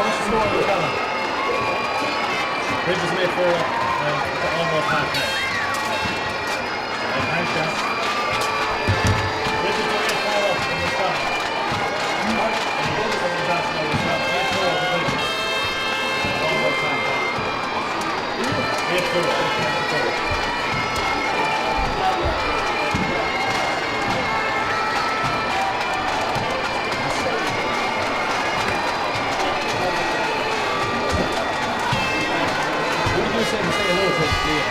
what's the score on the column? Bridges made 4 up and almost half net. Thanks, John. Bridges made 4 up in the column. And the Bridges on the basketball was up. 8-4 to Bridges. Almost half net. 8-4. Say hello to Leah.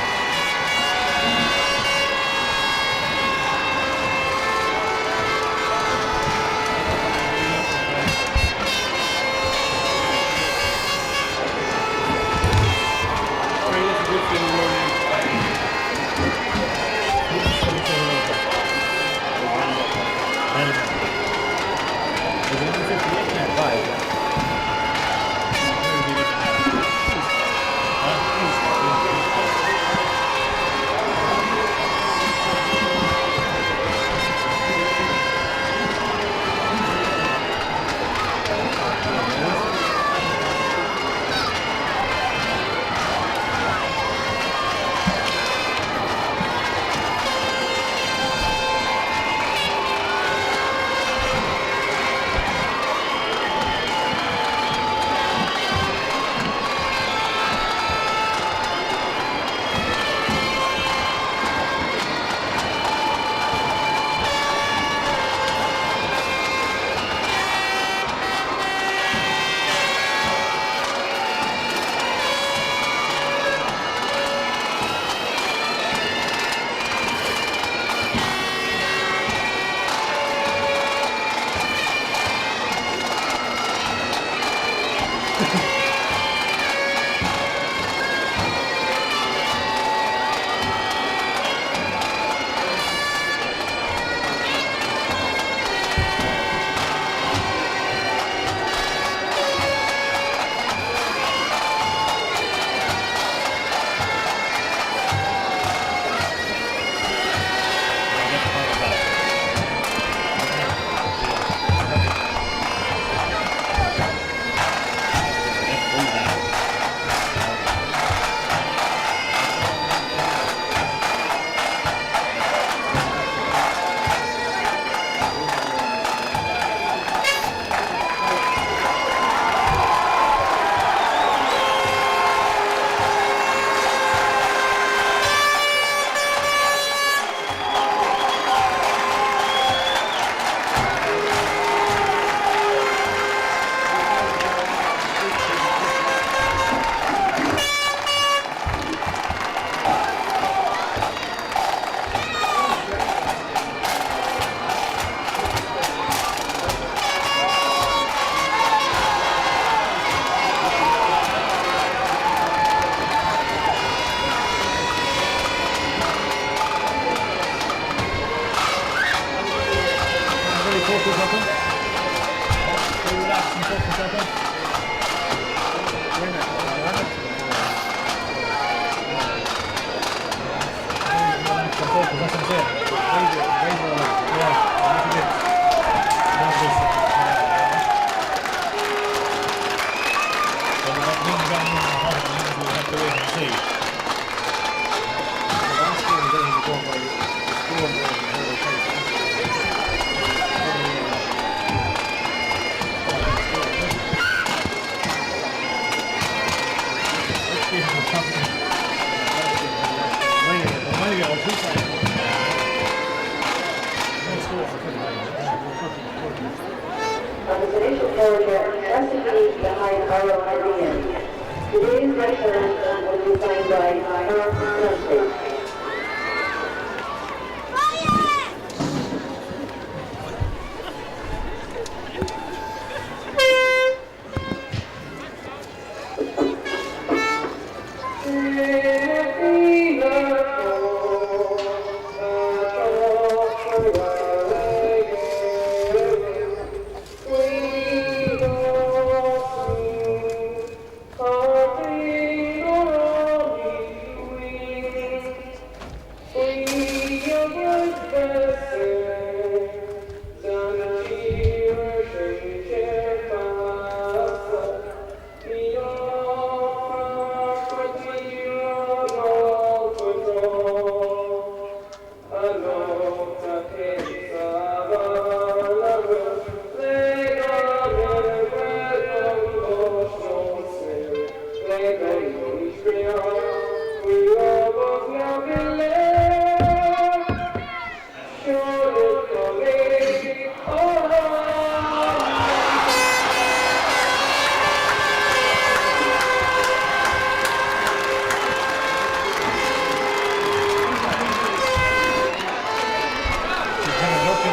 Today's restaurant will be signed by Mark Dunphy.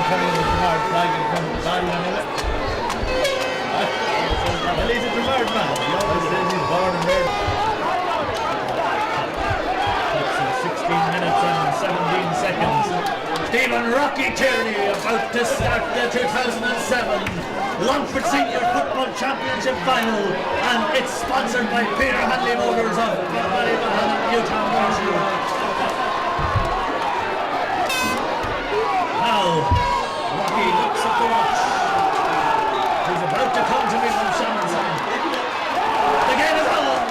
carrying the Gerard flag in front of the body anyway. Well, he's a Gerard man. He always says he's born and reared. 16 minutes and 17 seconds. Stephen Rocky Tierney about to start the 2007 Longford Senior Football Championship Final, and it's sponsored by Peter Hanley Motors of Ballymahan, Newtown, Marshall. Now, Rocky looks at the watch. He's about to come to me from Shannon. The game is on.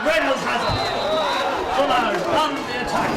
Reynolds has it. Bullard on the attack.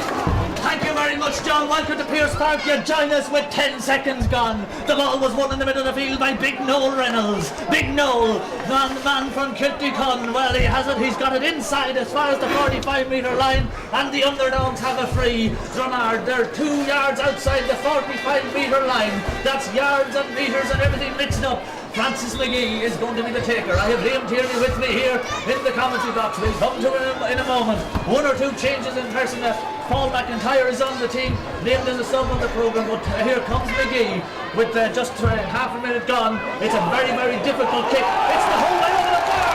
Thank you very much, John. Welcome to Pearse Park. You join us with 10 seconds gone. The ball was won in the middle of the field by Big Noel Reynolds. Big Noel, the man from Kiltycon. Well, he has it. He's got it inside as far as the 45-metre line, and the underdogs have a free. Dronard, they're 2 yards outside the 45-metre line. That's yards and metres and everything mixed up. Francis McGee is going to be the taker. I have Liam Tierney with me here in the commentary box. We'll come to him in a moment. 1 or 2 changes in personnel. Paul McIntyre is on the team, named as a sub on the programme, but here comes McGee with just half a minute gone. It's a very, very difficult kick. It's the whole way over the bar.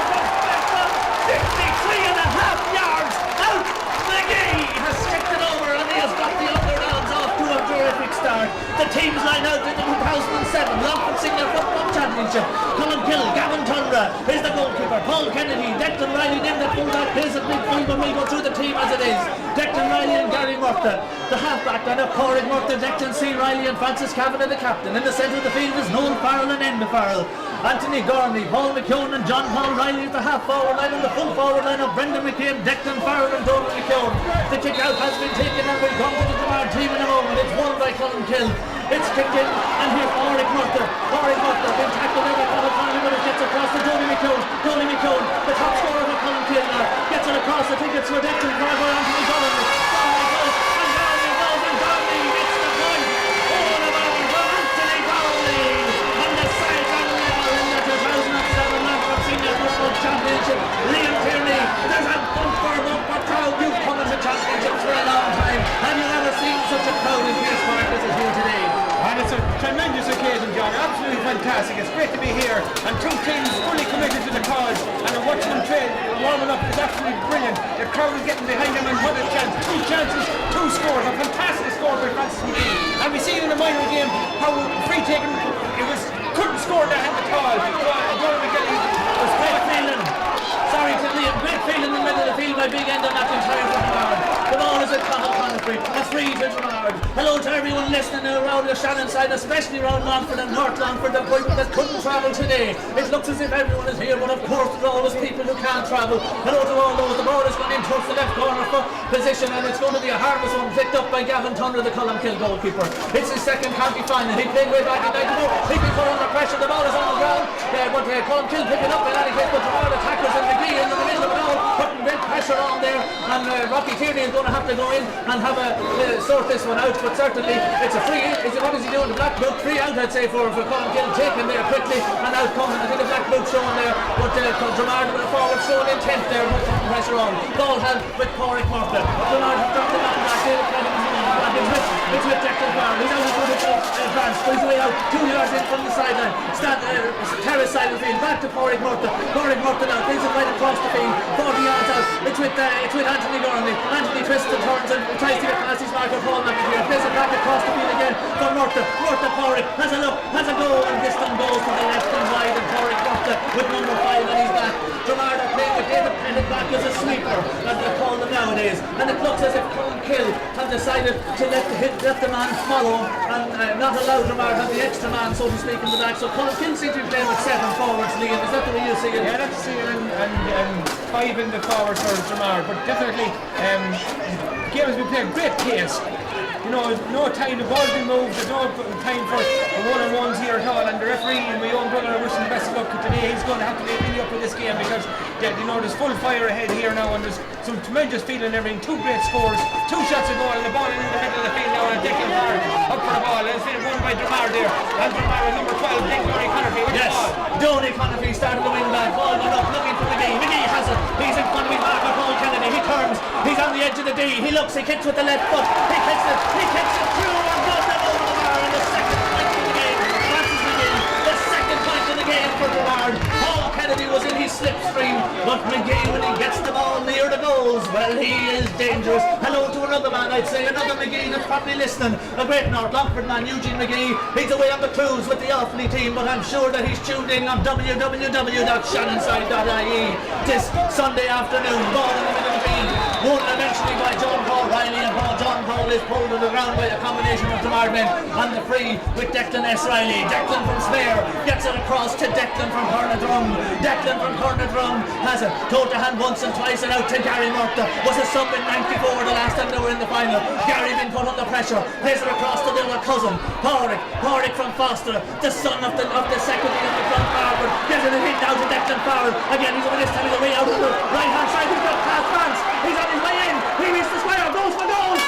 53 and a half yards out. McGee has sticked it over, and he has got the underdogs off to a terrific start. The teams line out in the 2007 Longford Senior Football Championship. Colin Kill, Gavin Tundra is the goalkeeper. Paul Kennedy, Declan Riley, then the fullback plays at midfield, but we go through the team as it is. Declan Riley and Gary Murtha, the halfback, then of Corey Murtha, Declan C. Riley and Francis Cavanagh, the captain. In the centre of the field is Noel Farrell and Enda Farrell. Anthony Gormley, Paul McKeown and John Paul Riley is the half forward line, and the full forward line of Brendan McCabe, Declan Farrell and Donald McKeown. The kick out has been taken, and we come to the Gerard team in a moment. It's won by Colin Kill. It's kicked in, and here's Corey Murtha. Corey Murtha been tackled there by Conor Connolly, but it gets across to Tony McKeown. Tony McKeown, the top scorer for Colin Kill now, gets it across. I think it's for Declan Farrell by Anthony Gormley. Championship, Liam Tierney, there's a bumper crowd. You've come into championships for a long time. Have you ever seen such a crowd in Pearse Park as is here today? And it's a tremendous occasion, John. Absolutely fantastic. It's great to be here, and 2 teams fully committed to the cause, and watching them train warming up is absolutely brilliant. The crowd is getting behind them, and what a chance. 2 chances, 2 scores. A fantastic score by Francis McGee. And we see in the minor game how free taken it was, couldn't score that hand at all. It was great feeling. Sorry to Liam, great feeling in the middle of the field by Big Enda McIntyre for Gerard. The ball is at Conor Connolly, a free to Gerard. Hello to everyone listening around the Shannon side, especially around Longford and North Longford, the people that couldn't travel today. It looks as if everyone is here, but of course there's always people who can't travel. Hello to all those. The ball is going in towards the left corner for position, and it's going to be a harvest one picked up by Gavin Tundra, the Colin Kill goalkeeper. It's his second county final. He played way back in 94. He can put under pressure. The ball is on the ground, but Colin Kill picking up in any case, but Gerard attackers and McGee in the middle of it all, putting great pressure on there, and Rocky Tierney is going to have to go in and have a sort this one out, but certainly it's a free. What is he doing? The black book, 3 out, I'd say, for Colin Kill, taken there quickly, and out comes the black book showing there, but Gerard with a forward showing intent there, putting pressure on. Ball held with Corey Murtha. Gerard dropped the back it's with Declan Farrell. He's out of the advance, but he's way out 2 yards in from the sideline. Terrace side of the field, back to Corey Murtha. Corey Murtha now brings it right across the field, 40 yards out. It's with Anthony Gormley. Anthony twists and turns and tries to get past his marker, Paul McIntyre. Plays it back across the field again for Murtha. Murtha Corey has a look, has a go, and this one goes to the left and wide, and Corey Murtha with number 5 on his back. Gerard are playing with David Pennant back as a sweeper, as they call them nowadays, and it looks as if Colin Kill have decided to let the man follow and not allow Gerard have the extra man, so to speak, in the back. So Colin Kill seems to be playing with 7 forwards, Liam. Is that the way you see it? Yeah, that's it, and 5 in the forwards for Gerard, but definitely game has been playing great pace. You know, no time, the ball's been moved, there's no time for one-on-ones here at all, and the referee and my own brother are wishing the best of luck today. He's going to have to lay really up with this game because there's full fire ahead here now, and there's some tremendous feeling and everything. 2 great scores, 2 shots a goal, and the ball in the middle of the field now, and Declan Farrell up for the ball, and it's been won by Gerard there, and Gerard with number 12, Donny Connolly with the ball. Donny Connolly started the win back, ball went up, looking for McGee. McGee has it, he's in front of his marker, Paul Kennedy, he turns, he's on the edge of the D, he looks, he kicks with the left foot, he kicks it through, and goes down over the bar, and the second stream. But McGee, when he gets the ball near the goals, well, he is dangerous. Hello to another man, I'd say, another McGee that's probably listening. A great North Longford man, Eugene McGee. He's away on the cruise with the Offaly team, but I'm sure that he's tuned in on www.shannonside.ie this Sunday afternoon. Ball in the middle of the field, won eventually by John Paul Riley, and John Paul is pulled to the ground by a combination of Tamar men on the free with Declan S. Riley. Declan from Snare gets it across to Declan from Cornerdrum. Declan from Cornerdrum has it toe to hand once and twice and out to Gary Murta. Was a sub in 94 the last time they were in the final. Gary been put under pressure, plays it across to the other cousin Pádraig from Foster, the son of the secretary of the front forward, gets it a hit down to Declan Farrell. Again he's over this time, he's away out to the right hand side, he's got past France, he's on his way in, he reaches the square, goes for goal.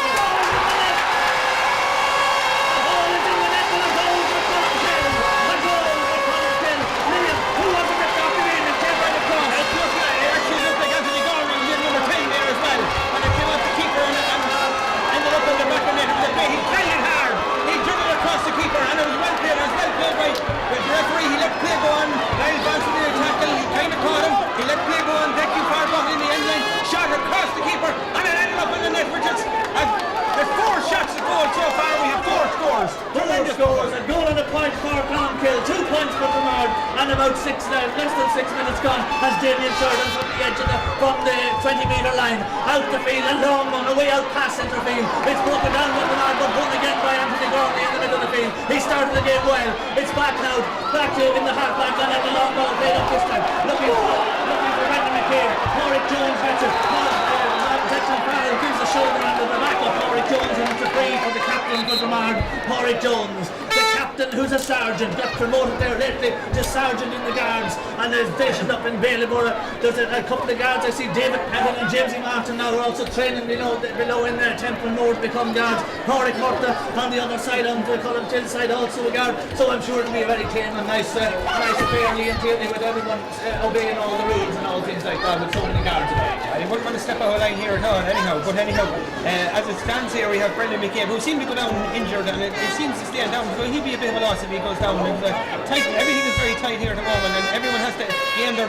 He played it hard. He dribbled across the keeper, and it was well played. It was well played by the referee. He let play go on. Niall Johnson did a tackle. He kind of caught him. He let play go on. Decky far back in the end line. Shot across the keeper, and it ended up in the net. Which is there's 4 shots at goal so far. We have 4 scores. Tremendous scores. A goal and a point for Clonkill. 2 points for Tamard, and about less than 6 minutes gone as Damien Sheridan from the edge of from the 20-metre line out the field, a long one away out past centre field. It's broken down by Tamard, but won again by Anthony Gormley in the middle of the field. He started the game well. It's back now, back to in the half-back line, and the long ball played up this time. Looking for Brendan McCabe. Pádraig Jones gets it. Declan Farrell gives a shoulder under the back of Pádraig Jones, and it's a free for the captain for Tamard, Pádraig Jones. The captain, who's a sergeant, got promoted there lately to sergeant in the guards, and is stationed up in Bailieborough. There's a couple of guards. I see David Pettit and Jamesy Martin now are also training below in Temple North, become guards. Pádraig Murta on the other side, on the Cullen side, also a guard. So I'm sure it'll be a very clean and nice affair, Liam Tierney, with everyone obeying all the rules and all things like that, with so many guards away. I wouldn't want to step out of line here at all, anyhow. But as it stands here, we have Brendan McCabe, who seemed to go down injured, and it seems to stand down. So he'll be a bit of a loss if he goes down. Everything is very tight here at the moment, and everyone has to gain they're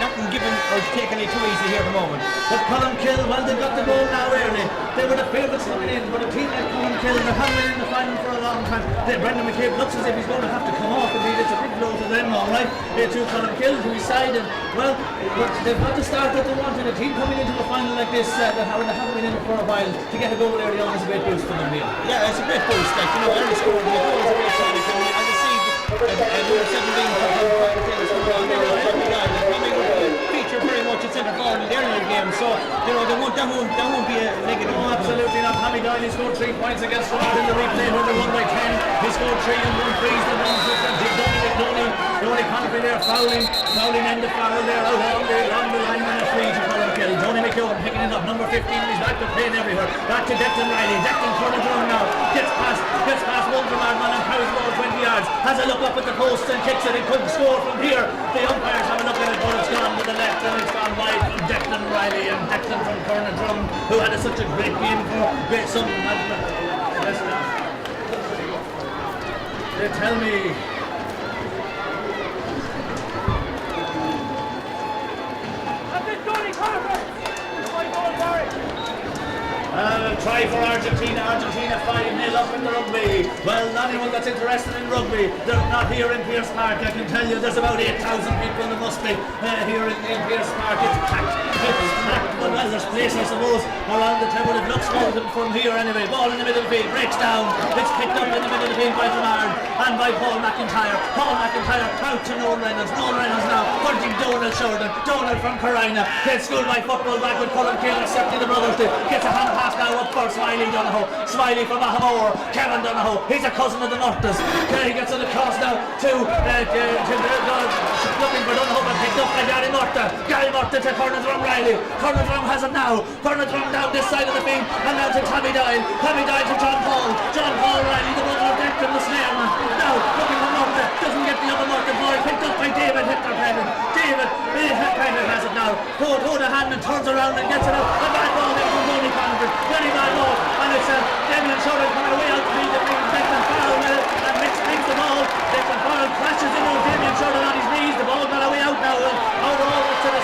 not given or taken it too easy here at the moment. But Clonkill, well, they've got the goal now early. They were the favourites coming in, but a team like Clonkill, they haven't been in the final for a long time. Brendan McCabe looks as if he's going to have to come off. Indeed, it's a big blow to them, all right. To Clonkill, who he sided. Well, but they've got to start what they want in a team coming into a final like this that haven't been in it for a while. To get a goal early on is a great boost for them, Neil. Yeah, it's a great boost. Like, early scoring, the goal is a great sign. As I see, number 17 feature very much at centre forward in the earlier game, so that won't be a negative. No, absolutely not. Tommy Doyle, he scored 3 points against Rod in the replay when they won by 10. He scored 3 and 1 frees the runs with them. Donny Connery there fouling in the foul there along the line, and a free to Clonkill. Donny McKeown picking it up, number 15, he's back to playing everywhere. Back to Declan Riley. Declan turning around now, gets past Wonderman and carries the ball 20 yards. Has a look up at the post and kicks it. He couldn't score from here. The umpires have a look at it, but it's gone to the left and it's gone wide from Declan Riley, and Declan from Cornerdrum, who had such a great game for great some. They tell me. Try for Argentina 5-0 up in the rugby. Well, anyone that's interested in rugby, they're not here in Pearse Park. I can tell you there's about 8,000 people there must be here in Pearse Park. It's packed, but well, there's place I suppose around the table. It looks good from here anyway. Ball in the middle of the field, breaks down, it's picked up in the middle of the field by Tamard and by Paul McIntyre. Out to Noel Reynolds now punching Donald Sheridan. Donald from Carina gets schooled by football back with Clonkill, certainly the brothers do. Gets a hand pass now up for Smiley Donohoe. Smiley from Ahamore. Kevin Donohoe, he's a cousin of the Murtas. He gets it across now to looking for Donohoe, but picked up by Gary Murta. Gary Murta to Cornerdrum Riley. Cornerdrum has it now. Cornerdrum down this side of the field, and now to Tommy Doyle. Tommy Doyle to John Paul. John Paul Riley, the brother of Declan the Snare man. Now looking for Murta, doesn't get the other Murta ball. Picked up by David Hector Pennon. David has it now. Hold a hand and turns around and gets it out. A bad ball there from Donny Convert. Very bad ball, and it's Damien Sheridan coming away out to meet the Declan Farrell and makes the ball. Declan Farrell crashes into Damien Sheridan on his knees. The ball got away out now. Out all to the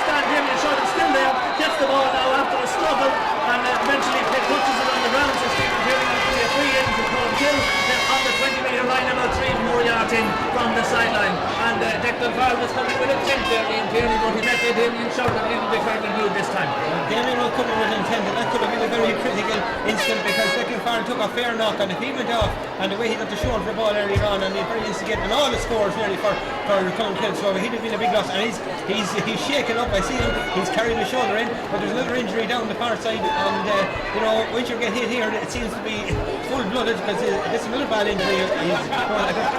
Carl was coming with intent there in Tierney, but he met Damien Shortland in the curtain view this time. Damien was coming with intent, and that could have been a very critical instant because Declan Farrell took a fair knock, and if he went off and the way he got the shoulder for the ball earlier on, and he very instigating all the scores nearly for Colmkill, so he'd have been a big loss, and he's shaken up. I see him, he's carrying the shoulder in, but there's another injury down the far side, and you know, once you get hit here, it seems to be full-blooded because this is another bad injury.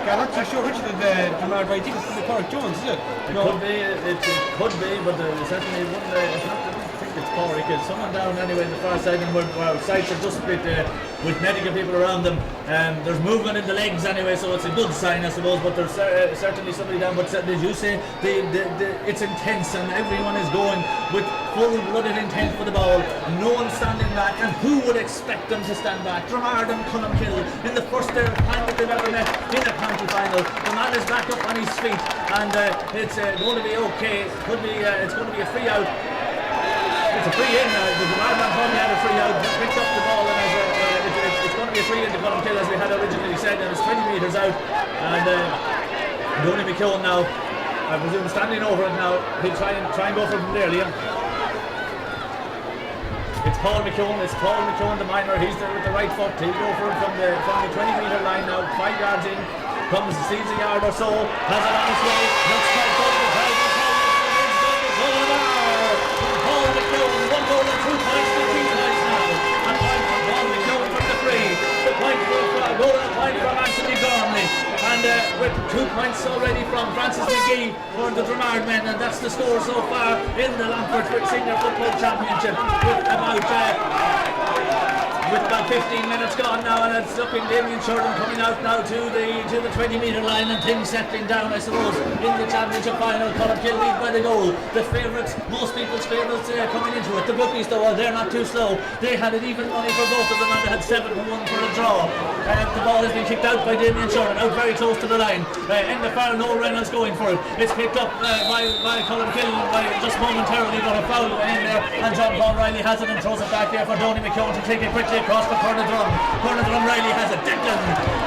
I'm not too sure which of the Dromard, but I think it's the Cork Jones, is it? It could be, but certainly wouldn't. I think it's Cork. It's someone down anyway in the far side, and our sides are just a bit with medical people around them. There's movement in the legs anyway, so it's a good sign, I suppose. But there's certainly somebody down. But as you say, it's intense, and everyone is going with full-blooded intent for the ball. No one standing back, and who would expect them to stand back? Dromard and Colmkill in the first final that they've ever met in a county final. The man is back up on his feet, and it's going to be okay. It's going to be a free out. It's a free in. The Dromard man probably had a free out, picked up the ball, and it's going to be a free in to Colmkill as we had originally said, and it's 20 metres out. And Donny McKeown now, I presume, standing over it now. He'll try and go from there, Liam. It's Paul McKeown, the minor. He's there with the right foot. He'll go for it from the 20-metre line now. 5 yards in, sees a yard or so, has it on his way. Looks quite good. Paul McKeown, 1 goal and 2 points to 2 points now. And point from Paul McKeown from the free. The point for a goal and a point from Anthony Gormley. And with 2 points already from Francis McGee for the Dromard men, and that's the score so far in the Longford Senior Football Championship with about 15 minutes gone now, and it's looking Damien Shortland coming out now to the 20-metre line, and things settling down, I suppose, in the championship final. Colmkill lead by the goal. The favourites, most people's favourites coming into it. The bookies though, they're not too slow. They had it even money for both of them, and they had 7-1 for a draw. The ball has been kicked out by Damien Shortland, out very close to the line. In the foul, Noel Reynolds going for it. It's picked up by Colmkill by just momentarily, got a foul in there, and John Paul Riley has it and throws it back there for Donny McKeown to take it quickly across for Cornadrum. Cornadrum Riley has it. Declan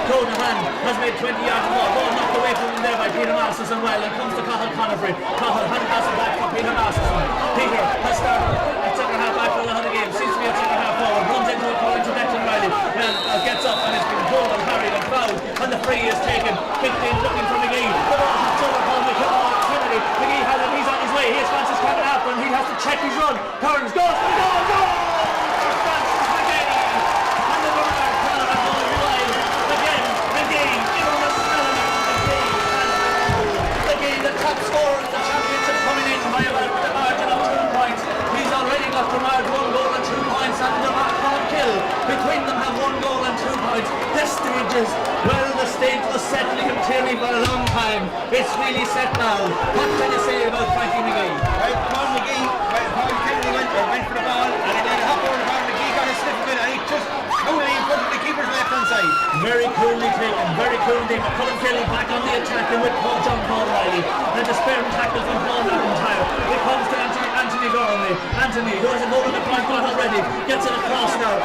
Conahan has made 20 yards more. Ball knocked away from him there by Peter Masters, and well, it comes to Cathal Conifrey. Cathal hand passes back for Peter Masters. Peter has started at centre half back for the Hunter game. Seems to be at centre half forward. Runs into it, calling to Declan Riley. And gets up and has been pulled and harried and fouled. And the free is taken. Kicked in, looking for McGee. The ball has over Paul Kennedy. McGee has it. He's on his way. Here's Francis coming after, and he has to check his run. Kearns goes for the goal. Goal! Top scorer in the championship coming in by about the margin of 2 points. He's already got Dromard 1 goal and 2 points, and Colmkill between them have 1 goal and 2 points. This stage is, well, the stage was set Liam Tierney for a long time. It's really set now. What can you say about Frankie McGee? Right, Paul Kennedy went for the ball, and he did a hop over the ball. McGee got a sniff of it, and he just totally in front of the keeper's left hand side. Very coolly taken, very coolly. Colmkill back on the attack and with John Paul Riley. And the spare tackle from Paul McIntyre. It comes to Anthony Gormley. Anthony, who has a goal in the front got already, gets it across now.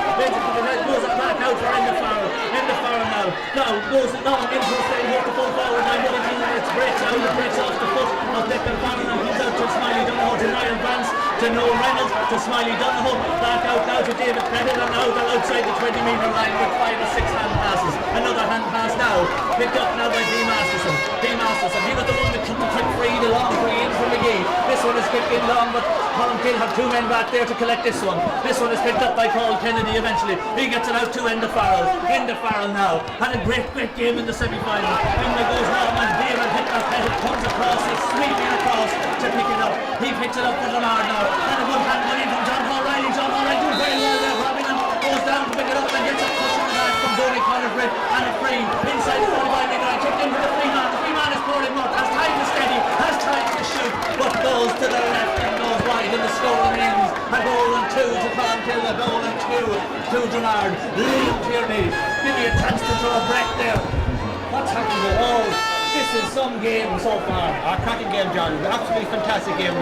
Goes back out for in the foul now. Now goes long into the stage, the full forward now. It breaks out, it breaks off the foot of Declan Farrell, and he's out to Smiley Donohoe, to Niall Vance, to Noel Reynolds, to Smiley Donohoe, back out now to David Pettit, and now they're outside the 20-metre line with 5 or 6 hand passes. Another hand pass now, picked up now by Dee Masterson. He was the one that couldn't quick free, the long free in from McGee. This one is kicked in long, but Colmkill have 2 men back there to collect this one. This one is picked up by Paul Kennedy eventually. He gets it out to Enda Farrell. Enda Farrell now had a great game in the semi-final. In there goes Norman. David Pettit comes across, he's sweeping across to pick it up. He picks it up for Dromard now. And a good hand went in from John Paul Riley. John Paul Riley doing very well there. Robingham goes down to pick it up and gets a push in the back from Donny Conifrey, and a free inside the 45-metre line. Kicked into the free man. The free man is pouring him up. Has time to steady, has time to shoot, but goes to the left and goes wide, and the score remains a goal and 2 to Colmkill, a goal and 2 to Dromard. Liam Tierney, give me a chance to draw a breath there. What's happened to all? This is some game so far. A cracking game, John. Absolutely fantastic game.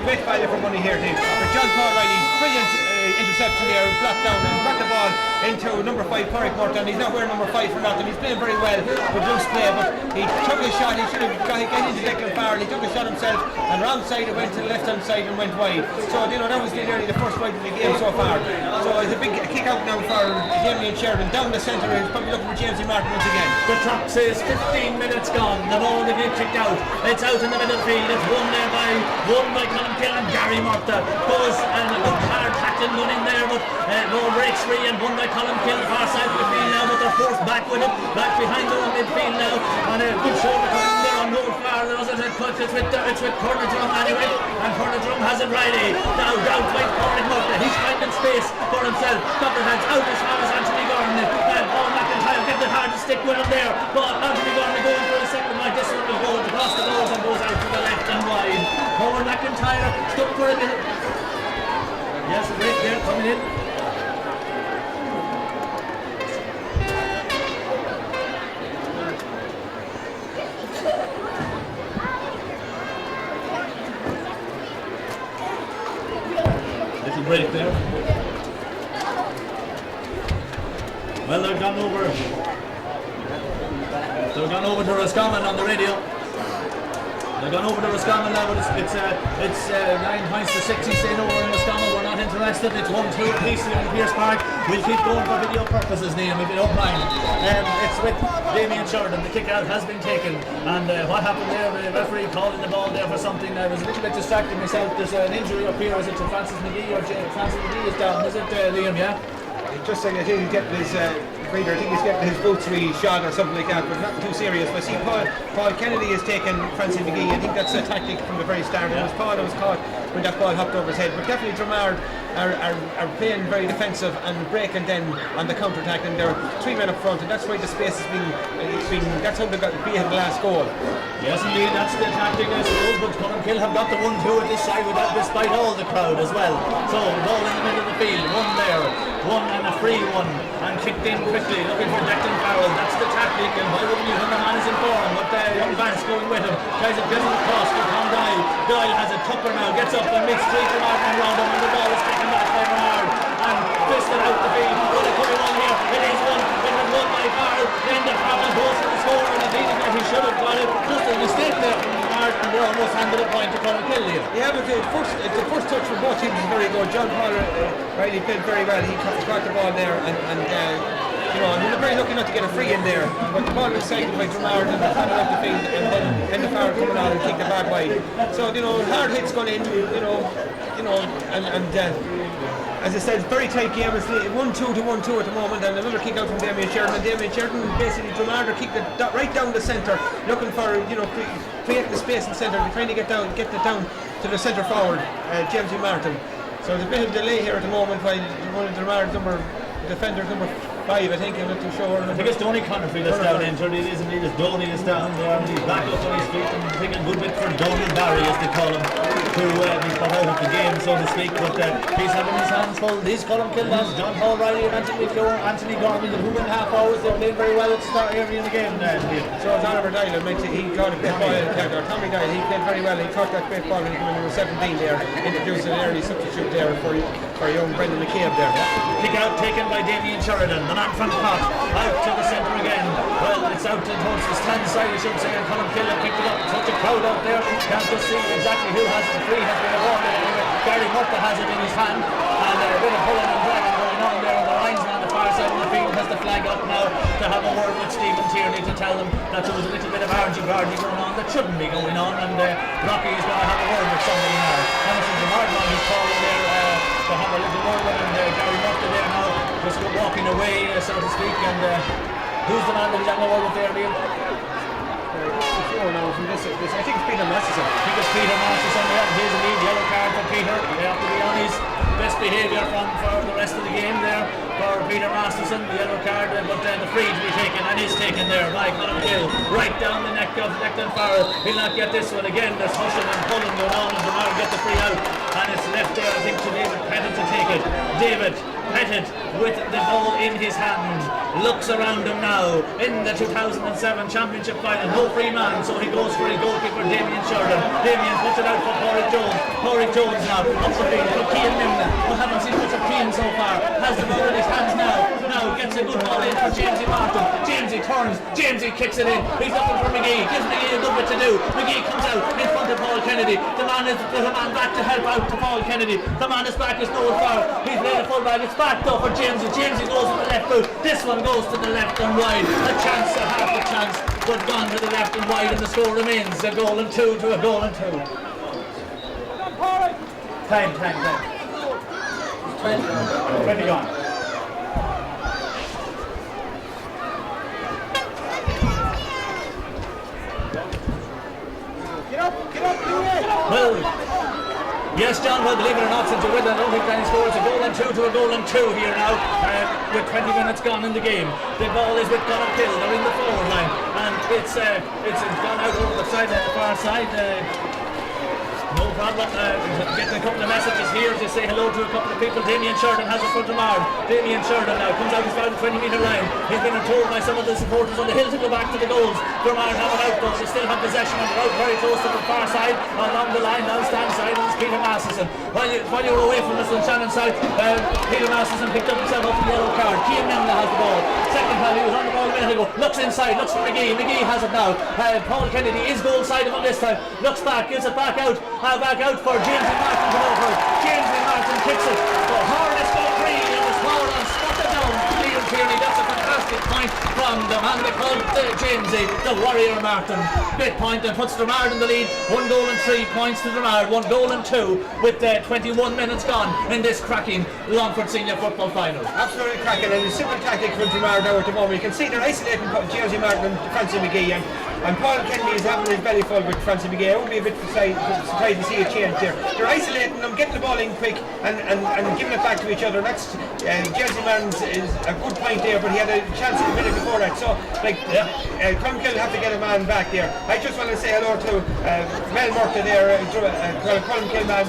Great value for money here, Dave. But John Paul Riley, brilliant interception there, blocked down and got the ball into number 5 Corrick Morton. He's not wearing number 5 for nothing. He's playing very well with loose play, but he took a shot. He should have got into Declan Farrell. He took a shot himself, and wrong side it went to the left hand side and went wide. So that was nearly the first wide of the game so far. So it's a big kick out now for Damien Sheridan down the centre. He's probably looking for James Martin once again. The clock says 15 minutes gone. The ball to get kicked out. It's out in the middle field. It's won by Colin Kill, and Gary Murta goes and a good hard tackling one in there, but ball breaks free and won by Colin Kill. Far side of the field now, but they're forced back with it, back behind their own midfield now, and a good shoulder coming there on no far. There was a cut. It's with Cornerdrum anyway, and Cornerdrum has it Riley. Now down by Cormac Murta. He's finding space for himself. Copperhead's out as far as Anthony Gordon. And Paul McIntyre getting it hard to stick with him there, but Anthony Gordon going for a second line. This one goes across the goals and goes out to the left and wide. Paul McIntyre stuck for a minute. Yes, great there coming in. Little break there. Well, they've gone over. They've gone over to Roscommon on the radio. They've gone over to Roscommon now, but it's 9 points to 6. He's staying over in Roscommon. We're not interested. It's 1-2 apiece here in Pierce Park. We'll keep going for video purposes, Liam, if you don't mind. It's with Damien Sheridan. The kick out has been taken, and what happened there? The referee calling the ball there for something. I was a little bit distracted myself. There's an injury up here. Is it to Francis McGee or Francis McGee is down? Is it Liam? Yeah. Just saying, I think he's getting his breather. I think he's getting his boots re-shot or something like that, but nothing too serious. But see, Paul Kennedy has taken Francis McGee. I think that's a tactic from the very start. It was Paul that was caught when that ball hopped over his head. But definitely Dromard are playing very defensive and breaking then on the counter-attack, and there are 3 men up front, and that's why the space has been that's how they got beat the last goal. Yes, indeed, that's the tactic, I suppose, but Colin Kill have got the 1-2 at this side with that, despite all the crowd as well. So, ball in the middle of the field, one there, one and a free one, and kicked in quickly, looking for Declan Farrell. That's the tactic, and why wouldn't you when the man is in form? But young Vance going with him, tries to get it across to Tom Doyle. Doyle has a Tucker now, gets up and makes straight to Martin and round him, and the ball is taken back by Bernard, and fisted out the field. What a coming on here, it is one, it was won by Farrell, then the Farrell goes for the score, and I think that he should have got it. Just a mistake there from Bernard, and they almost handed a point to Colin Kill here. Yeah, but the first touch from both teams is very good. John Paul Riley played very well. He caught the ball there, and we were very lucky not to get a free in there. But the ball was sighted by Dromard and handed off the field, and then the Farrell coming on and kicked the bad wide. So hard hits gone in. As I said, very tight game. It's 1-2 to 1-2 at the moment, and another kick out from Damien Sheridan. And Damien Sheridan basically Dromard kicked it right down the centre, looking for creating the space in the centre, trying to get it down to the centre forward, James Martin. So there's a bit of delay here at the moment while one of Dromard's defenders, number 5, I think, I'm not too sure. I think it's Donny Connerty that's down injured. It is indeed, as Donny is down there, and he's back up on his feet, and taking a good bit for Donald Barry, as they call him, to be put out of the game, so to speak. But he's having his hands full. These Colin Kill lads, John Paul Riley and Anthony Gorman, the 2.5 hours, they're playing very well at the start early in the game. So it's Oliver Doyle, he got a great ball, or Tommy Doyle, he played very well. He caught that great ball when he came in number 17 there, introduced an early substitute there for young Brendan McCabe there. Kick out taken by Damien Sheridan, the man from Pot, out to the centre again. Well, it's out towards the stand side, I should say, and Colin Kill have kicked it up. Such a crowd out there, can't just see exactly who has it. The free has been awarded. Gary Murta has it in his hand, and a bit of pulling and dragging going on there. The linesman on the far side of the field has the flag up now to have a word with Stephen Tierney to tell them that there was a little bit of argy-bargy going on that shouldn't be going on, and Rocky is going to have a word with somebody now. Hamilton Demardman is calling there to have a little word with him, and Gary Murta there now just walking away, so to speak, and who's the man that he's having a word with there, Liam? Now from this, I think it's Peter Masterson. I think it's Peter Masterson. Yeah, here's a lead yellow card for Peter. They have to be on his best behaviour for the rest of the game there for Peter Masterson. The yellow card, but the free to be taken, and is taken there by Colin Kill, right down the neck of Declan Farrell. He'll not get this one again. There's hushing and pulling going on, and Bernard get the free out, and it's left there, I think, to David Pettit to take it. David Pettit with the ball in his hand, looks around him now in the 2007 Championship final. No free man, so he goes for his goalkeeper Damien Sheridan. Damien puts it out for Porrick Jones. Porrick Jones now up the field for Keane Nimna, who haven't seen much of Keane so far. Has the ball in his hands now. Now a good ball in for Jamesy Martin. Jamesy turns, Jamesy kicks it in. He's looking for McGee, gives McGee a good bit to do. McGee comes out in front of Paul Kennedy. The man back to help out to Paul Kennedy. The man is back, is Noel Farr. He's playing a full back. It's back though for Jamesy. Jamesy goes to the left boot. This one goes to the left and wide. A chance, a half a chance, but gone to the left and wide, and the score remains a goal and 2 to a goal and 2. Time. 20 gone. Well, yes, John, well, believe it or not, since you win, I don't think any score. It's a goal and 2 to a goal and 2 here now, with 20 minutes gone in the game. The ball is with Colin Kill. They're in the forward line, and it's gone out over the side, on the far side. No problem. Getting a couple of messages here to say hello to a couple of people. Damien Sheridan has it for Dromard. Damien Sheridan now comes out inside the 20-metre line. He's been told by some of the supporters on the hill to go back to the goals. Dromard have it out though. They still have possession and they're out very close to the far side. Along the line now stand side is Peter Masterson. While you were away from us on Shannon side, Peter Masterson picked up himself up the yellow card. Keane Memla has the ball. Second time he was on the ball a minute ago. Looks inside, looks for McGee. McGee has it now. Paul Kennedy is goal side of him this time. Looks back, gives it back out. Back out for Jamesy Martin to go for. Jamesy Martin kicks it. The hardest go free. It was Howland spotted down. Liam Tierney. That's a fantastic point from the man they called Jamesy, the Warrior Martin. Great point and puts Dromard in the lead. 1 goal and 3 points to Dromard. 1 goal and 2 with 21 minutes gone in this cracking Longford Senior Football final. Absolutely cracking, and a simple tactic from Dromard now at the moment. You can see they're isolating Jamesy Martin and Francie McGee, and Paul Kennedy is having his belly full with Francie McGee. I would be a bit surprised to see a change there. They're isolating them, getting the ball in quick and giving it back to each other. That's Jamesy Martin is a good point there, but he had a chance a minute before that. So, Clonkill have to get a man back there. I just want to say hello to Mel Murta there, Clonkill man,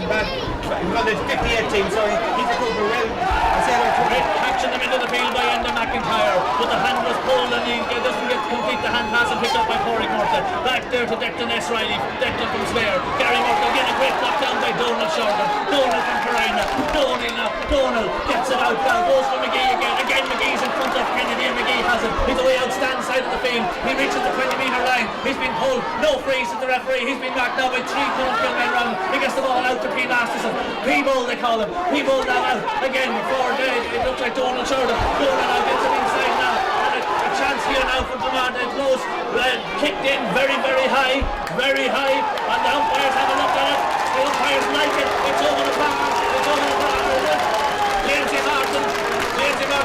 on the 58 team, so he's a good well. I say hello to Great catch in the middle of the field by Enda McIntyre, but the hand was pulled and he doesn't get to complete the hand pass and picked up by Corey Murta. Back there to Declan S. Riley. Declan from Spare. Gary Murta again, a great knock down by Donald Shorter. Donald from Carina. Donald gets it out now. Goes for McGee again. Again McGee's in front of Kennedy and McGee has it. He's away out stand side of the field. He reaches the 20-metre line. He's been pulled. No freeze at the referee. He's been knocked down by 3 Clonkill men round. He gets the ball out to P. Masterson. P-Ball they call him. P-Ball now out. Again forward. It looks like Donald Shorter. Donald now gets it inside now. A chance here now for Dromard and close. Kicked in very high, and the umpires have a look at it. The umpires like it. It's over the bar. Jamesy Martin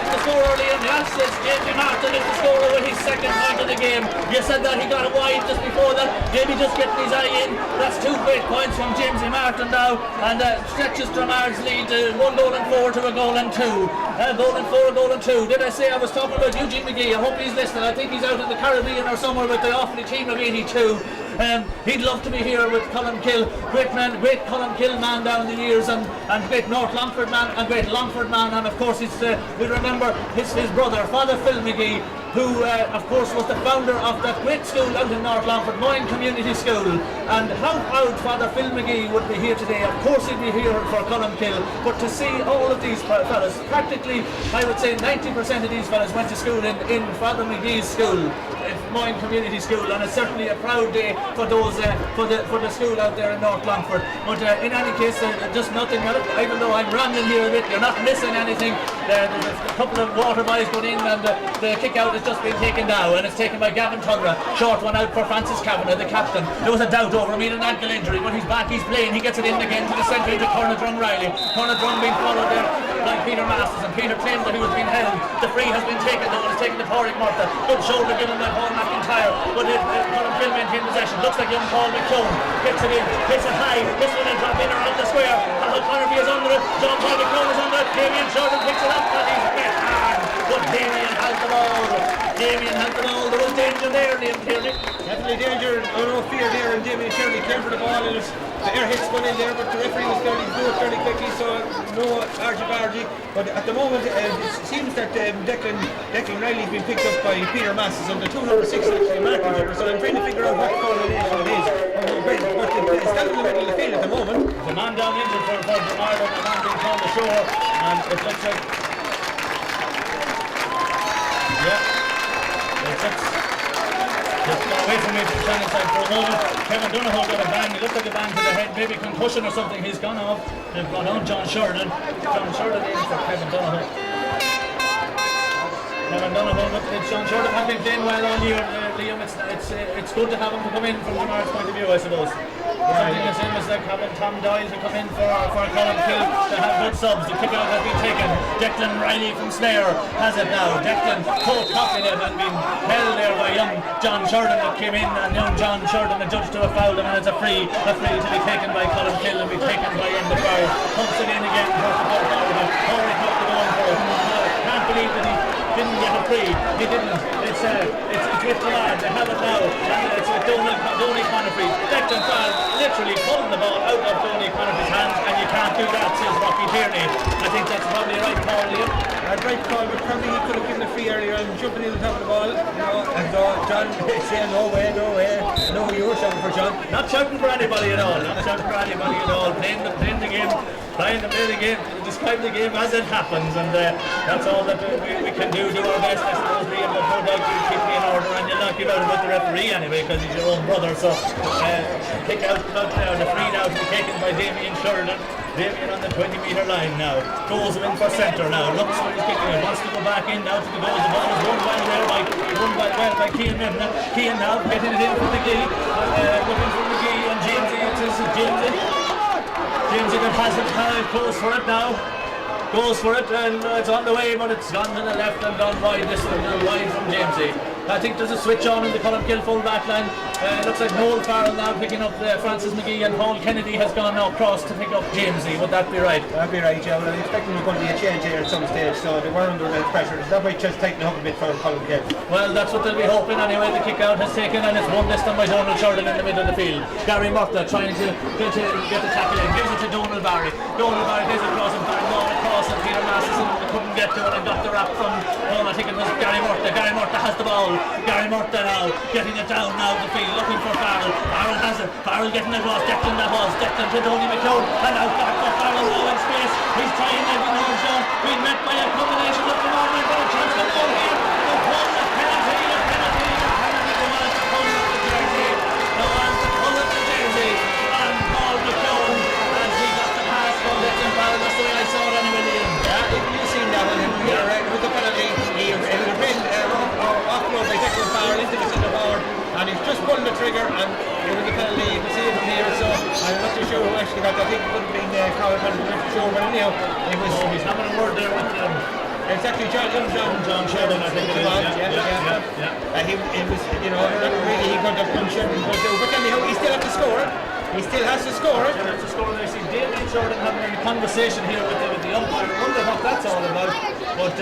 the scorer early in the assist. Jamesy Martin is the scorer with his second point of the game. You said that he got it wide just before that. Jamie just getting his eye in. That's 2 great points from Jamesy Martin now, and stretches Dromard's lead to 1 goal and 4 to a goal and 2. A goal and 4, a goal and 2. Did I say I was talking about Eugene McGee? I hope he's listening. I think he's out in the Caribbean or somewhere with the Offaly team of 82. He'd love to be here with Colin Kill, great Colin Kill man down the years, and great North Longford man and great Longford man, and of course we remember his brother, Father Phil McGee, who of course was the founder of that great school out in North Longford, Moyne Community School. And how proud Father Phil McGee would be here today. Of course he'd be here for Colin Kill, but to see all of these fellas, practically I would say 90% of these fellas went to school in Father McGee's school, Moyne Community School, and it's certainly a proud day for those for the school out there in North Longford. But in any case, just nothing. Even though I'm rambling here a bit, you're not missing anything. There's a couple of water boys going in, and the kick out has just been taken now, and it's taken by Gavin Tundra. Short one out for Francis Kavanagh, the captain. There was a doubt over him, he had an ankle injury, but he's back, he's playing. He gets it in again to the centre into Cornadrung Riley. Cornadrung being followed there by Peter Masters, and Peter claims that he was being held. The free has been taken though, and it's taken to Corey Murta. Good shoulder given by Paul McIntyre, but Colin Kill maintained possession. Looks like young Paul McClone gets it in, hits it high, this one will drop in around the square. Cathal Connerby is under it, John Paul McClone is under it, Damien Sheridan picks it up, and he's hit hard, but Damien has the ball. There was danger there, Liam Tierney. Definitely danger, no fear there, and Damien Tierney came for the ball, and the air hits one in there, but the referee was fairly quickly, so no argy-bargy. But at the moment, it seems that Declan Riley's been picked up by Peter Masters, and the 206 actually marking there, so I'm trying to figure out what combination it is. But it's down in the middle of the field at the moment. The man down injured for Dromard, and the man being called ashore, and it looks like Just got away from me to stand inside for a moment. Kevin Donohoe got a bang. He looked like a bang to the head, maybe concussion or something. He's gone off. They've brought on John Sheridan. John Sheridan in for Kevin Donohoe. Kevin Donohoe, look, John Sheridan has been playing well all year, Liam. It's good to have him to come in from Jamar's point of view, I suppose. Something the same as like having Tom Doyle to come in for Colin Kill to have good subs. The kick out has been taken. Declan Riley from Snare has it now. Declan co-copying it and been held there by young John Sheridan that came in, and young John Sheridan adjudged to a foul, and it's a free to be taken by Colin Kill and be taken by Enda Farrell. Pumps it in again. Corey Huff to go on for it. Can't believe that he didn't get a free. He didn't. It's with the lad. They have it now. And it's with Donny Conifrey. Declan Farrell literally pulling the ball out of Donny Conifrey's hands, and you can't do that, says Rocky Tierney. I think that's probably a right call, Liam. A right call, but probably he could have given a free earlier and jumping in the top of the ball. And John saying no way. No, you were shouting for John. Not shouting for anybody at all. Playing the game. Trying to play the game, describe the game as it happens, and that's all that we can do our best, I suppose, Liam, but no doubt you'll keep me in order, and you'll not give out about the referee anyway, because he's your own brother, so kick out now, the free now to be taken by Damien Sheridan. Damien on the 20-metre line now, goes in for centre now, looks for his kicking, wants to go back in now to the goal, the ball is run well by Cian Milton. Cian now getting it in for McGee, looking for McGee, and Jamesy, it's Jamesy. Jamesy that has it, goes for it now. Goes for it, and it's on the way, but it's gone to the left and gone wide. This one gone wide from Jamesy. I think there's a switch on in the Colmkill full back line. It looks like Noel Farrell now picking up Francis McGee, and Paul Kennedy has gone now across to pick up Jamesy. Would that be right? That'd be right, yeah. Well, I'm expecting there's going to be a change here at some stage, so they were under a bit of pressure. That might just tighten up a bit for Colmkill. Well, that's what they'll be hoping anyway. The kick out has taken, and it's won this time by Donald Sheridan in the middle of the field. Gary Murtha trying to get the tackle in, gives it to Donald Barry. Donald Barry gives it across and back ball across, and Peter Masterson couldn't get to it and got the wrap from I think it was Gary Murtha. Gary Murtha has the ball. Gary Murtha now getting it down now the field, looking for Farrell. Farrell has it. Farrell getting it across. Declan that was. Declan to Donny McCune, and now back for Farrell now in space. He's trying every now and then. Being met by a combination of the ball and a chance to go here. The ball is penalty. The one to pull up the jersey. The one to pull up the jersey. And Paul McCune, as he got the pass from Declan Farrell. That's the way I saw it anyway, Liam. Yeah, you've seen that one. With the penalty, it would have been offload by Declan Farrell into the centre forward, and he's just pulling the trigger, and it was a penalty. You can see it from here, so I'm not too sure who actually got that. I think it would have been Carl Penalty, I'm not sure, but anyhow, it was. He's having a word there with It's actually John Sheridan, I think it is. Yeah. It was, not really he could have done Sheridan, but anyhow, he still has to score it. He still has to score it. He has to score. I see Damien Sheridan having a conversation here with the umpire. I wonder what that's all about. But,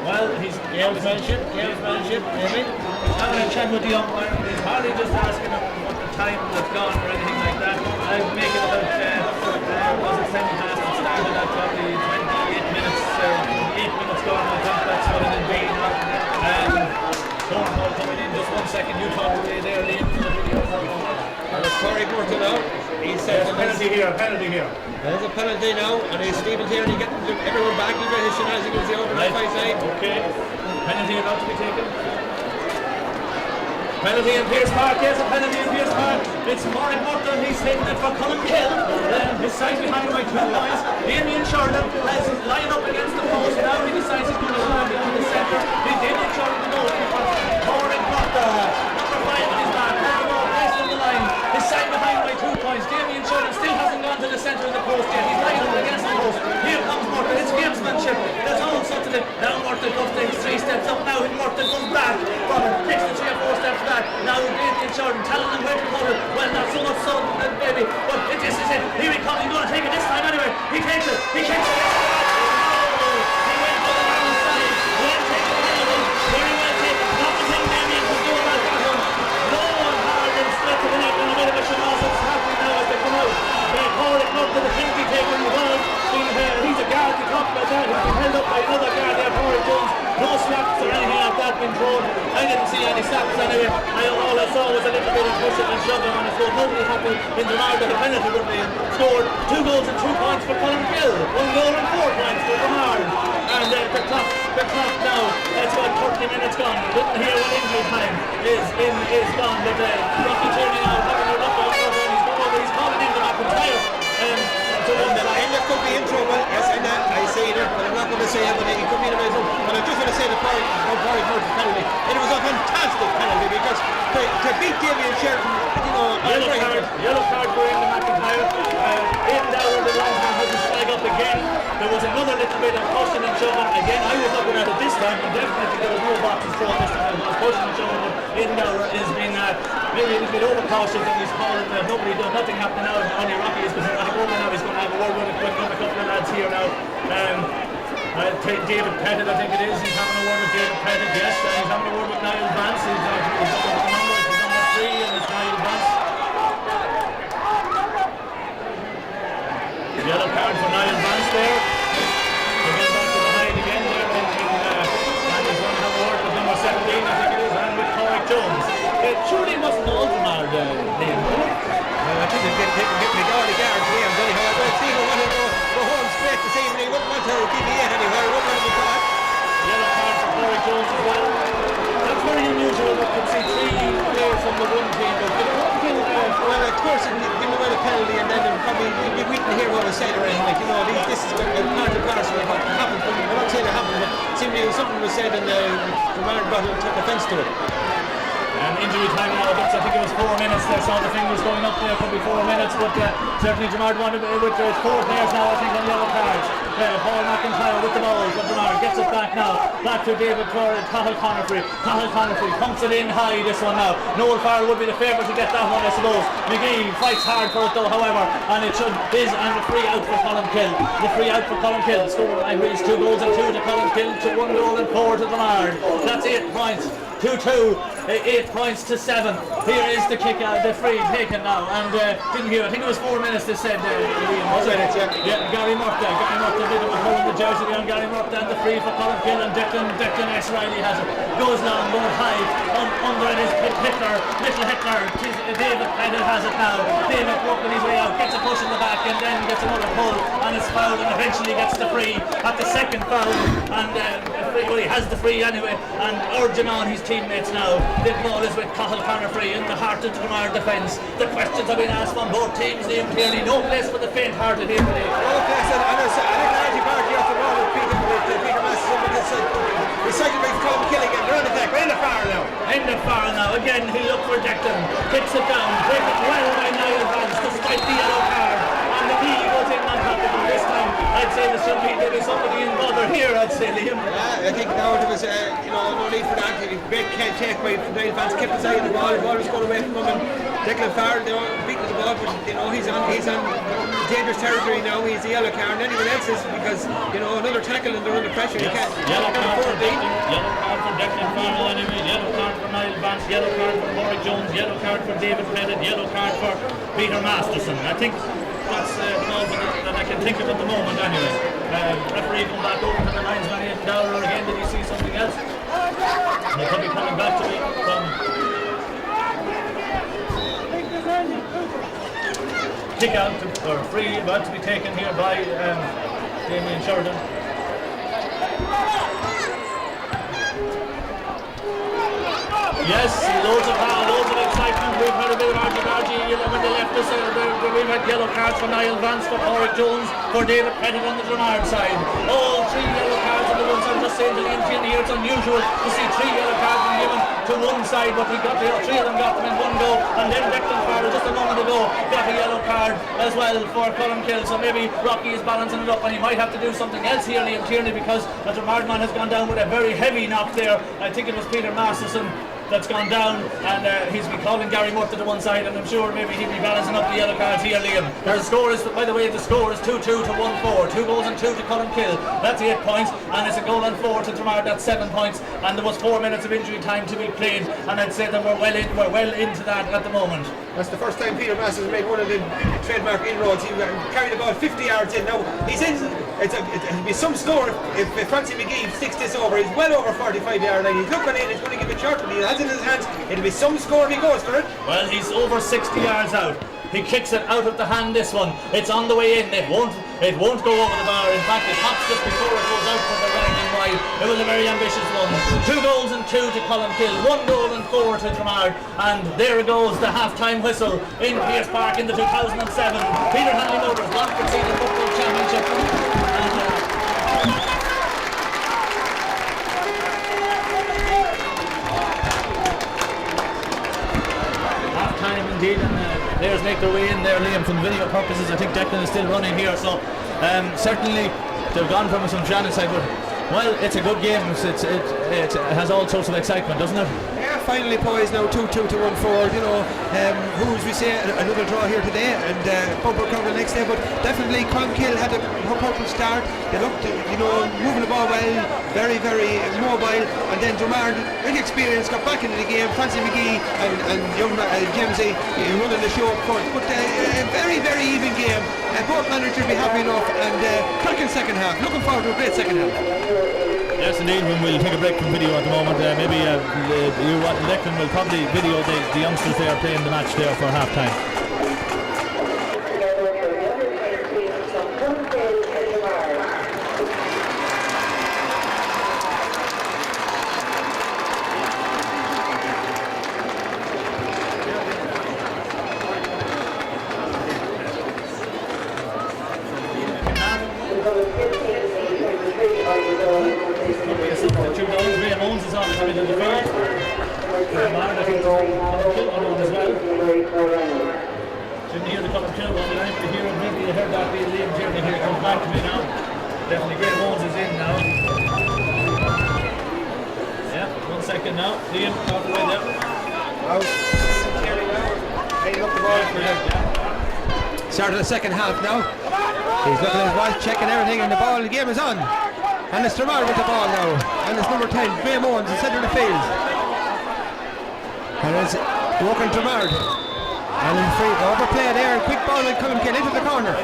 well, he's Gamesmanship, maybe. He's having a chat with the umpire. He's hardly just asking him what the time was gone or anything like that. I'd make it about, was it 7 past? It started at probably 28 minutes, 8 minutes gone. I think that's what it had been. Phone call coming in, just 1 second. You talk away there, Liam, for the video. And it's Corey Burton now. He said Penalty here. There's a penalty now, and he's Stephen Tierney getting everyone back. He's got his shenanigans over the right side. Okay. Penalty about to be taken. Penalty in Pearse Park, yes, a penalty in Pearse Park. It's Mark Murton, he's hitting it for Colmkill. His side behind by 2 points. Damien Sheridan has lined up against the post. Now he decides he's going to land it in the centre. He's Damien Sheridan, the goalkeeper. Mark Murton, number 5 on his back. Has the ball placed on the line. His side behind by 2 points. Damien Sheridan still hasn't gone to the centre of the post yet. He's lined up against the post. Here comes Murton. It's gamesmanship. There's all sorts of it. Now Murton goes 3 steps up. Now Murton goes back. Takes the 3 or 4 steps back. Now Damien Sheridan telling them where to put it. Well, not so much so, maybe, but this is it. Here he comes. He's going to take it this time anyway. He takes it. He went to the wrong side. Well taken, very well taken. Not the thing Damien was doing that battle. No one hard and straight to the neck on a bit of a shamasa. It's happening now as they come out. They call it up to the penalty taker in the ball. He's a guard. We talked about that. He's been held up by another guard there, Howard Jones. No slaps or anything like that being thrown. I didn't see any slaps anyway. All I saw was a little bit of pushing and shoving on his foot. Nobody happy in the mark that the penalty would be scored. 2 goals and 2 points for Colmkill. 1 goal and 4 points for Bernard. And the clock now, it's about 30 minutes gone. Didn't hear what injury injury time is gone, but Rocky Tierney now having a look over and he's going over, he's calling in the McIntyre. To one side. Enda could be in trouble, yes, and I say it, but I'm not going to say it, but he could be in a bit of trouble. But I'm just going to say the Corey Murphy penalty. It was a fantastic penalty because to beat Damien Sheridan, you know, Yellow card for Enda McIntyre. In down the linesman has his flag up again. There was another little bit of pushing and shoving. Again, I was looking at it this time, and definitely there was no boxes thrown this time. It was pushing and shoving, but Indow is being maybe a little bit overcautious and he's calling nobody does nothing happening now. Only Rocky is because I think over now he's going to have a word with a couple of lads here now. David Pettit, I think it is. He's having a word with David Pettit, yes. He's having a word with Niall Vance. He's looking at the numbers. He's number 3 and it's Niall Vance. Yellow card for Niall Vance there. They're going back to the hide again there. And he's going to have a word with number 17, I think it is, and with Corey Jones. It surely wasn't all from our name, was it? I think they're getting the guard Liam, anyhow. I don't see who want to go home straight this evening. He wouldn't want to deviate anywhere. He wouldn't want to be caught. Yellow card for Corey Jones as well. That's very unusual that you see 3 players from the one team, but they don't feel well, of course, give away the penalty, and then probably we didn't hear what was said or anything. You know, this is part and parcel of what happened. I'm not saying it happened, but seemingly something was said, and the man brought took offence to it. Injury time now, I think it was 4 minutes. I saw the fingers going up there, could be 4 minutes, but certainly Jamard wanted with 4 players now, I think, on yellow cards. Paul McIntyre with the ball, but Jamard gets it back now. Back to David Torrey, Cathal Conifrey. Cathal Conifrey pumps it in high, this one now. Noel Farrell would be the favourite to get that one, I suppose. McGee fights hard for it though, however, and it and the free out for Colin Kill. The free out for Colin Kill. Score, I reached 2 goals and 2 to Colin Kill, to 1 goal and 4 to Jamard. That's 8 points. 2-2, 8 points to 7. Here is the kick out, the free taken now, and didn't hear. I think it was 4 minutes. They said. Was it? Yeah, Gary Murta. Did it was holding the jersey on Gary Murta, and the free for Colin Kill, and Declan S. Riley has it. Goes long, goes high, under it is Hitler, little Hitler. David Pettit has it now. David working his way out, gets a push in the back, and then gets another pull, and is fouled, and eventually gets the free at the second foul, and he has the free anyway, and urging on his teammates now. The ball is with Cathal Conifrey in the heart of the Jamard defence. The questions have been asked from both teams. Liam Tierney, no place for the faint-hearted here today. No place, and I think Archie Parky off the ball with Peter Masterson, because recycled by Colin Killing, and they're on attack. We're in the far now. In the far now. Again, he looked for Declan. Kicks it down. Break it well by Niall Vance despite the yellow card. And the knee goes in on top of him this time. I'd say there should be somebody in bother here, I'd say, Liam. I think now there was no need for that. Great take by Niall Vance, kept his eye on the ball was going away from him, and Declan Farrell beating the ball, but he's on dangerous territory now. He's the yellow card, and anyone else is, because another tackle and they're under pressure. Yes. You can't. Yellow card for Declan Farrell anyway, yellow card for Niall Vance, yellow card for Corey Jones, yellow card for David Pettit, yellow card for Peter Masterson. I think that's all that I can think of at the moment anyway. Referee going back over to the linesman in Dowler again. Did he see something else? He could be coming back to me from kick out or free about to be taken here by Damien Sheridan. Yes, loads of power, loads of excitement. We've had a bit of argy-bargy. You look at the left, we've had yellow cards for Niall Vance, for Corey Jones, for David Pettit on the Jamard side. All 3 yellow cards on the one side. I'm just saying to Liam Tierney here, it's unusual to see 3 yellow cards being given to one side, but he got 3 of them got them in one go, and then Declan Farrell just a moment ago got a yellow card as well for Colin Kill. So maybe Rocky is balancing it up, and he might have to do something else here, Liam Tierney, because the Jamard man has gone down with a very heavy knock there. I think it was Peter Masterson that's gone down, and he's been calling Gary Murta to one side, and I'm sure maybe he'll be balancing up the yellow cards here, Liam. The score is, by the way, the score is 2-2 to 1-4. 2 goals and 2 to Colin Kill. That's 8 points, and it's a goal and 4 to Jamard. That's 7 points, and there was 4 minutes of injury time to be played, and I'd say that we're well into that at the moment. That's the first time Peter Masters made one of the trademark inroads. He carried the ball 50 yards in. Now he's in. It'll be some score if Francie McGee sticks this over. He's well over 45-yard line. He's looking in. He's going to give it short, but he has it in his hands. It'll be some score if he goes for it. Well, he's over 60 yards out. He kicks it out of the hand, this one. It's on the way in. It won't go over the bar. In fact, it hops just before it goes out for the right and wide. It was a very ambitious one. 2 goals and 2 to Columkill, 1 goal and 4 to Dromard. And there goes the half-time whistle in Pearse Park in the 2007 Peter Hanley Motors Longford Senior Football Championship. Half-time indeed, and players make their way in there, Liam, from video purposes. I think Declan is still running here, so certainly they've gone from some Shannon side, but well, it's a good game. It has all sorts of excitement, doesn't it? Yeah, finally poised now 2-2 to 1-4. You know, who as we say, another draw here today and bumper cover the next day. But definitely Columkill had a purple start. They looked, moving the ball well, very, very mobile. And then Dromard, really experienced, got back into the game. Francie McGee and young Jamesy running the show up front. But a very, very even game. Both managers be happy enough, and cracking second half. Looking forward to a great second half. Yes, indeed. We'll take a break from video at the moment. Maybe Declan will probably video the youngsters there playing the match there for half time. Together for the other 10 teams from Columkill and Dromard. Graham Owens is on the field. Dromard, I think, on as well. Didn't hear the Columkill one, but I have to hear it. Maybe you heard that being Liam Tierney here. Comes back to me now. Definitely Graham Owens is in now. Yeah, 1 second now. Liam, out the way there. Out. Heading up the ball for the start of the second half now. He's looking at his watch, checking everything, and the game is on. And it's Dromard with the ball now. And it's number 10, Graham Owens, in the centre of the field. And it's walking Dromard. And in free overplay there, quick ball and Columkill into the corner.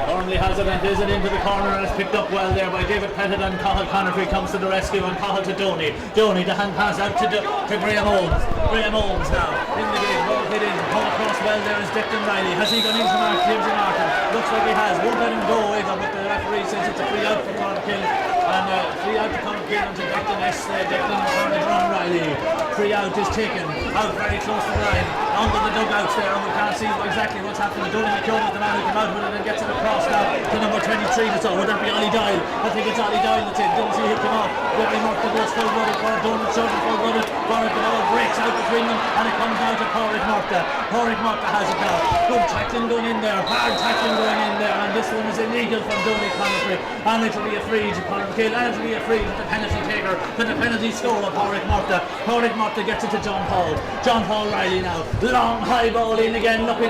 Gormley has it and is it into the corner, and it's picked up well there by David Pettit, and Cathal Conifrey comes to the rescue, and Cathal to Doney. Doney, the hand pass out to Graham Owens. Graham Owens now in the game, ball hit in, come across well there is Declan Riley. Has he gone into Mark Jamesy Martin? Looks like he has. Won't let him go either, but the referee says it's a free out for Columkill, and free out to Columkill and to Declan S. Declan Ron Riley. Free out is taken out very close to the line, under the dugouts there, and we can't see exactly what's happening. Doney McKeown is the man who came out with it and gets it across now to number 23. So would that be Ollie Doyle? I think it's Ollie Doyle that's in. Don't see him come off. Very much the goes full-blooded for Donald Shorten, full-blooded for it. The ball breaks out between them, and it comes down to Pádraig Murtagh. Pádraig Murtagh has it now. Good tackling going in there, hard tackling going in there, and this one is illegal from Doney Conifrey, and it'll be a free to Columkill, and it'll be a free to the penalty taker, to the penalty scorer, Pádraig Murtagh. Pádraig Murtagh gets it to John Paul. John Paul Riley now. Long high ball in again, looking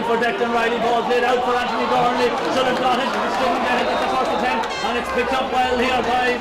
for Declan Riley. Ball played out for Anthony Gormley. Should have got it. Didn't get it at the first attempt, and it's picked up well here by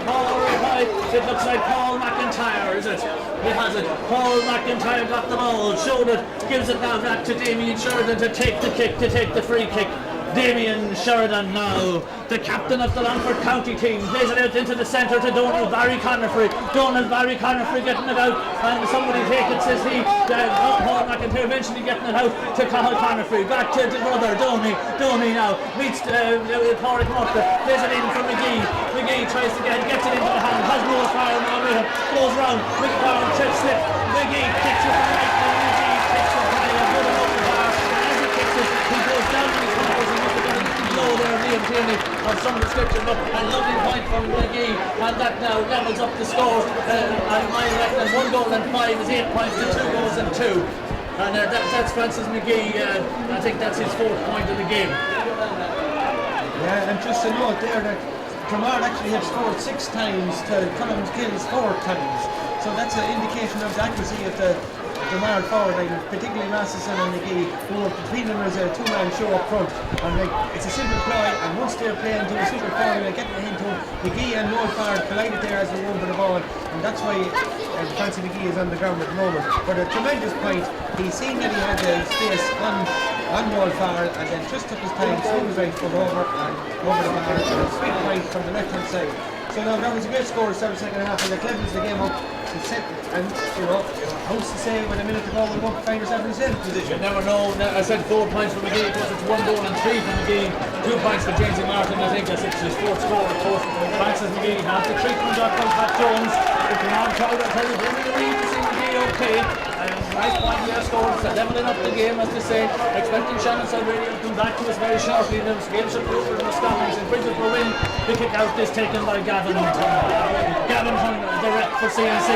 it looks like Paul McIntyre, is it? He has it. Paul McIntyre got the ball, showed it, gives it now back to Damien Sheridan to take the kick, to take the free kick. Damien Sheridan now, the captain of the Longford County team, plays it out into the centre to Donald Barry Conifrey. Donald Barry Conifrey getting it out, and somebody take it, says he. Paul McIntyre eventually getting it out to Cathal Conifrey. Back to the brother, Doney. Doney now meets Pádraig Murtagh, plays it in for McGee. McGee tries to gets it into the hand, has no fire now with him, goes round, quick power, chip slip. McGee kicks it right, and McGee kicks it high and good enough the bar. And as he kicks it, he goes down and he covers him up again. Low there, Liam Tierney of some description, but a lovely point from McGee, and that now levels up the score. And my reckon 1 goal and 5 is 8 points to 2 goals and 2. And that's Francis McGee. I think that's his 4th point of the game. Yeah, and just a note there that Dromard actually had scored 6 times to Columkill's 4 times. So that's an indication of the accuracy of the Dromard forward line, particularly Masterson and McGee, who between them is a 2-man show up front. And it's a simple ploy, and once they're playing to a simple formula, getting it into McGee and Noel Farrell collided there as they won for the ball, and that's why Francie McGee is on the ground at the moment. But a tremendous point. He's seen that he had the space on Noel Farrell, and then just took his time, swung his right foot over and over the bar, and a sweet right from the left hand side. So now that was a great score to start the second half, and it levels the game up And, you know, who's to say with a minute to go we won't find ourselves in the same position? You never know. I said 4 points for McGee because it's 1 goal and 3 for McGee. 2 points for Jamesy Martin. I think that's his fourth score, of course. Francis McGee has the treatment of Pat Jones. If you're not proud, I tell you, they really need to see McGee okay. Nice point there, scores, leveling up the game, as they say. Expecting Shannon Silveria to come back to us very shortly. The game should be over in the Scotland. And Bridget will win. The kick out is taken by Gavin Hunter. Gavin Hunter, the rep for CNC,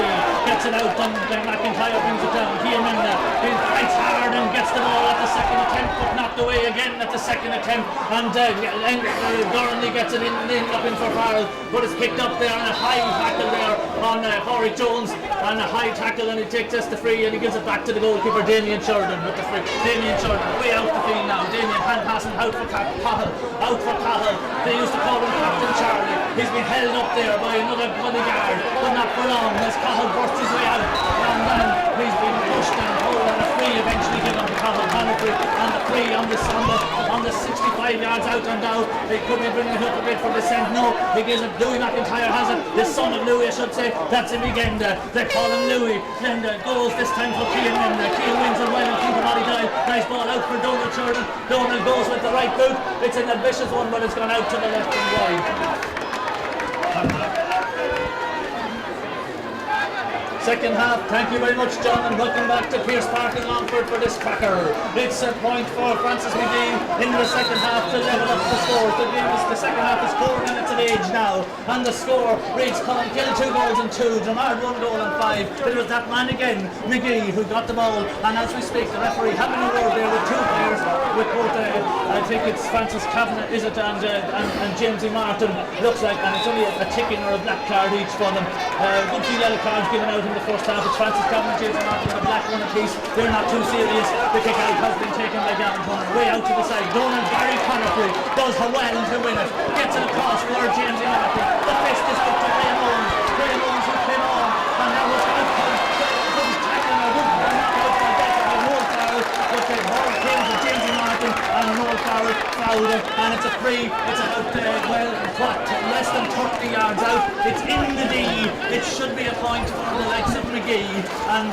gets it out, and McIntyre brings it down. Kiamenda, he fights hard and gets the ball at the second attempt, but knocked away again at the second attempt. And Gornley gets it in looking for Farrell, but it's picked up there and a high tackle there on Corey Jones, and a high tackle, and he takes this to free and he gives it back to the goalkeeper Damien Sheridan with the free. Damien Sheridan way out the field now. Damien hand passing out for Cahill. Out for Cahill. They used to call him Captain Charlie. He's been held up there by another bodyguard, but not for long as Cahill bursts his way out. And he's been pushed and pulled, and a free eventually given to Cahill Connery, and the free on the 65 yards out and down. They could be bringing it up a bit for descent. No, he gives it. Louis McIntyre has it. The son of Louis, I should say. That's him again. They call him Louis. Then goes this time for Keane. Keane wins it well in front of Ballydale. Nice ball out for Donald Sheridan. Donald goes with the right boot. It's an ambitious one, but it's gone out to the left and wide. Second half, thank you very much, John, and welcome back to Pierce Park in Longford for this cracker. It's a point for Francis McGee in the second half to level up the score. The second half is 4 minutes of age now, and the score reads Colin Gill 2 goals and 2, Dramard 1 goal and 5. It was that man again, McGee, who got the ball, and as we speak, the referee having a word there with 2 players, with both, I think it's Francis Kavanagh, is it, and Jamesy Martin, looks like, and it's only a ticking or a black card each for them. Good few yellow cards given out in the first half. It's Francis Kavanagh, James Martin with a black one apiece. They're not too serious. The kick out has been taken by Gavin Hunter. Way out to the side. Donald Barry Connery does well to win it. Gets it across for James Martin. The fist is out to Graham Owens. Graham Owens who came on. And that was out for good tackling or good knock out for death of a Noel Farrell. But the ball came to James Martin and Noel Farrell fouled it. And it's a free. It's about, less than 30 yards out. It's in the D. It should be a point for the likes of McGee, and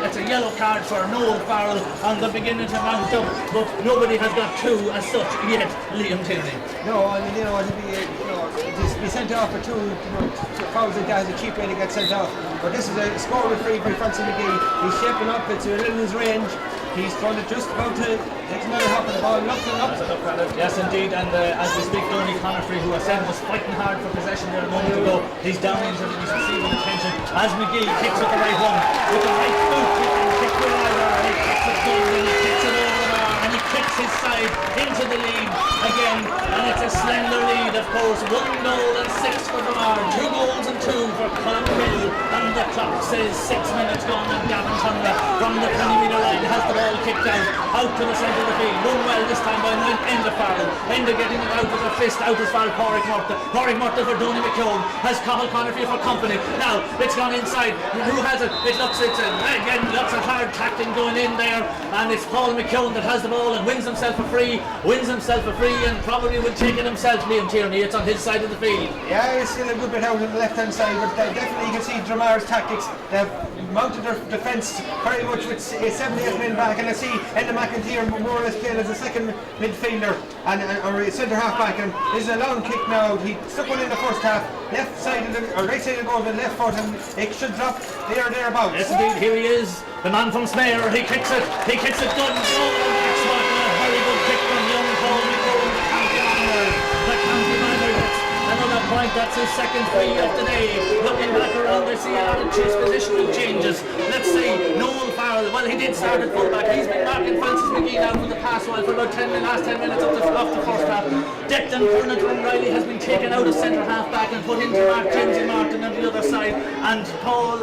it's a yellow card for Noel Farrell, and they're beginning to mount up, but nobody has got 2 as such yet, Liam Tierney. No, I mean, just be sent off for 2 fouls like that is a cheap way to get sent off. But this is a score with free by Francis McGee. He's shaping up, it's within his range. He's trying to just about to take another hop on the ball, looks and up. Yes, indeed, and as we speak, Donny Connery, who I said was fighting hard for possession there a moment ago, he's down injured and he's receiving attention as McGee kicks with the right one, with the right boot, he can kick with either, and he kicks it good, and he kicks it over the bar, and he kicks his side into the lead again, and it's a slender lead, of course. 1 goal and 6 for Dramard, 2 goals and 2 for Colin Hill, and the clock says 6 minutes gone, and Gavin Hunter from the 20-metre line has the ball kicked out to the centre of the field. Done well this time by Enda Farrell. Enda getting it out with a fist out as far as Corrick Murta. Corrick Murta for Donny McKeown. Has Cahill Connery for company. Now it's gone inside. Who has it? It looks, again, lots of hard tackling going in there, and it's Paul McKeown that has the ball and wins himself a free, and probably will take it himself, Liam Tierney. It's on his side of the field. Yeah, he's still a good bit out on the left hand side, but definitely you can see Dramard's tactics. They've mounted their defence very much with 78 men back, and I see Enda McIntyre more or less playing as a second midfielder or a centre half back, and this is a long kick now. He stuck one in the first half, left side of the, or right side of the goal with the left foot, and it should drop there or thereabouts. Yes indeed, here he is, the man from Snare. He kicks it good. A very good kick from young Paul McCowan, the county minor. Another point, that's his second free of the day. Looking back around, I see a lot of positional changes. Let's see, Noel Farrell, well, he did start at fullback. He's been marking Francis McGee now for the past while for about last 10 minutes of the first half. Declan Burnett from Riley has been taken out of centre half back and put into Jamesy Martin on the other side. And Paul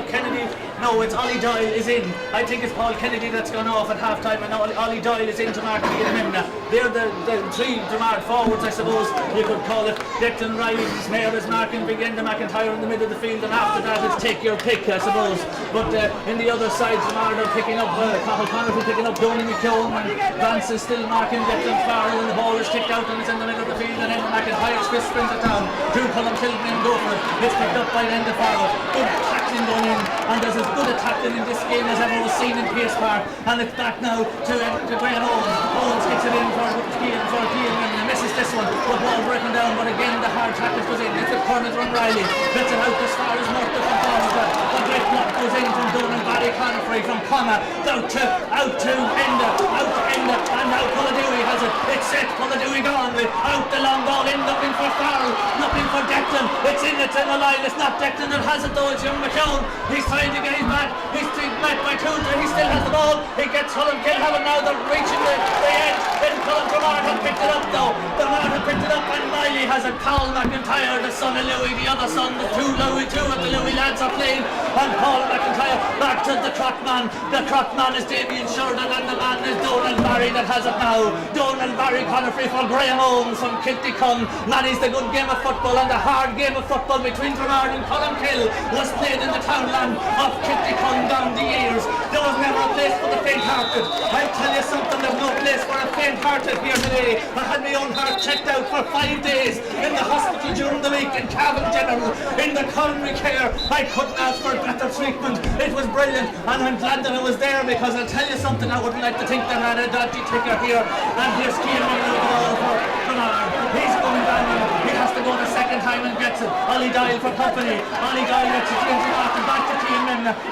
Kennedy? No, it's Ollie Doyle is in. I think it's Paul Kennedy that's gone off at half time, and Ollie Doyle is in to mark Liam Mimna. they're the three Dromard forwards, I suppose you could call it. Declan Riley, Mayor is marking Big Enda McIntyre in the middle of the field, and after that it's take your pick, I suppose. But in the other side, Dromard are picking up Cathal Connery picking up Donny McKeown, and Vance is still marking Declan Farrell, and the ball is kicked out and it's in the middle of the field, and Enda McIntyre's fist springs it down. Drew Cullen Kilman go for it. It's picked up by Enda Farrell. Good tackling going in, and there's as good a tackling in this game as ever was seen in Pearse Park. And it's back now to Graham Owens. Owens kicks it in for Keane and misses this one. The ball breaking down, but again the hard tackle goes in. It's a corner from Riley. Gets it out as far as Murphy from Foster. The great block goes in from Donan Barry Conifrey from Connor. Out to Enda, and now Pulladewy has it. It's set, Pulladewy gone with out the long ball in, looking for Farrell, looking for Declan. It's in the line. It's not Declan that has it though. It's young McKeown. He's trying to get his back. He's met by Coulter. He still has the ball. He gets Cullen Kilhaven now. They're reaching the edge. Then Cullen Dromard has picked it up though. Dromard has picked it up, and Riley has it. Paul McIntyre, the son of Louis, the other son, the two of the Louis lads are playing. And Paul McIntyre back to the Croc man. The Croc man is Damien Sheridan, and the man is Donald Barry that has it now. Donald Barry Conifrey for Graham Owens from Kiltycon. Manny's the good game of football, and the hard game of football between Dromard and Columkill was played in the townland of Kiltycon down the years. There was never a place for the faint-hearted. I'll tell you something, there's no place for a faint-hearted here today. I had my own heart checked out for 5 days in the hospital during the week in Cavan General, in the culinary care. I couldn't ask for better treatment. It was brilliant, and I'm glad that I was there, because I'll tell you something, I wouldn't like to think that I had a dodgy ticker here. And here's Keane running the ball for Dromard. He's going down, he has to go the second time and gets it. Ollie Doyle for company. Ollie Doyle gets it. James Martin back to Keane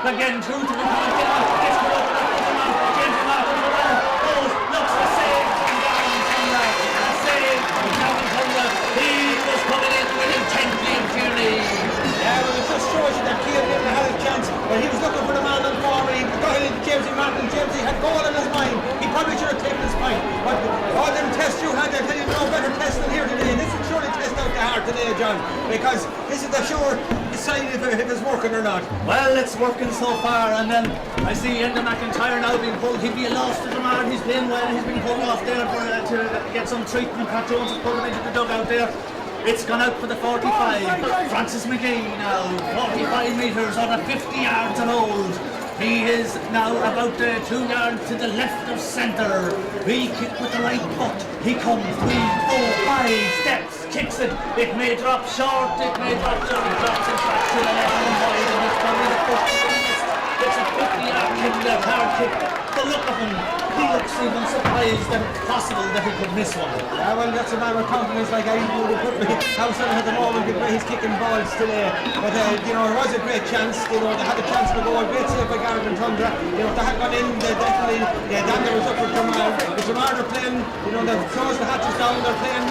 again through to the corner. Gets it open up to Dromard. James Martin for the ball. Goes, looks for save. A save from Gavin Thunder. He was coming in with intently and clearly. Yeah, well, it just shows you that Keane didn't have a chance. But he was looking for the man on forward. He got it into Jamesy Martin. Jamesy had goal in his mind. He probably should have taken his point. But all them tests you had, I tell you, no better test than here today. This will surely test out the heart today, John, because this is the sure sign if it's working or not. Well, it's working so far, and then I see Enda McIntyre now being pulled. He'd be a loss to Dromard. He's playing well. He's been pulled off there to get some treatment. Pat Jones has pulled him into the dugout there. It's gone out for the 45. Francis McGee now, 45 metres on a 50 yards of hold. He is now about 2 yards to the left of centre. He kick with the right foot. He comes 3, 4, 5 steps, kicks it. It may drop short, it may drop short. It drops it back to the left and wide, and it's probably the foot. It's a 50-yard kick, that hard kick. The look of him, he looks even surprised that it's possible that he could miss one. Yeah, well, that's a man with confidence like I would have put me. Howson at the moment, he's kicking balls today. But, you know, it was a great chance. You know, they had a chance to go. A great save by Garvin Tundra. You know, if they had gone in, they definitely, yeah, then there was up for Dromard. The Dromard are playing, you know, they've closed the hatches down. They're playing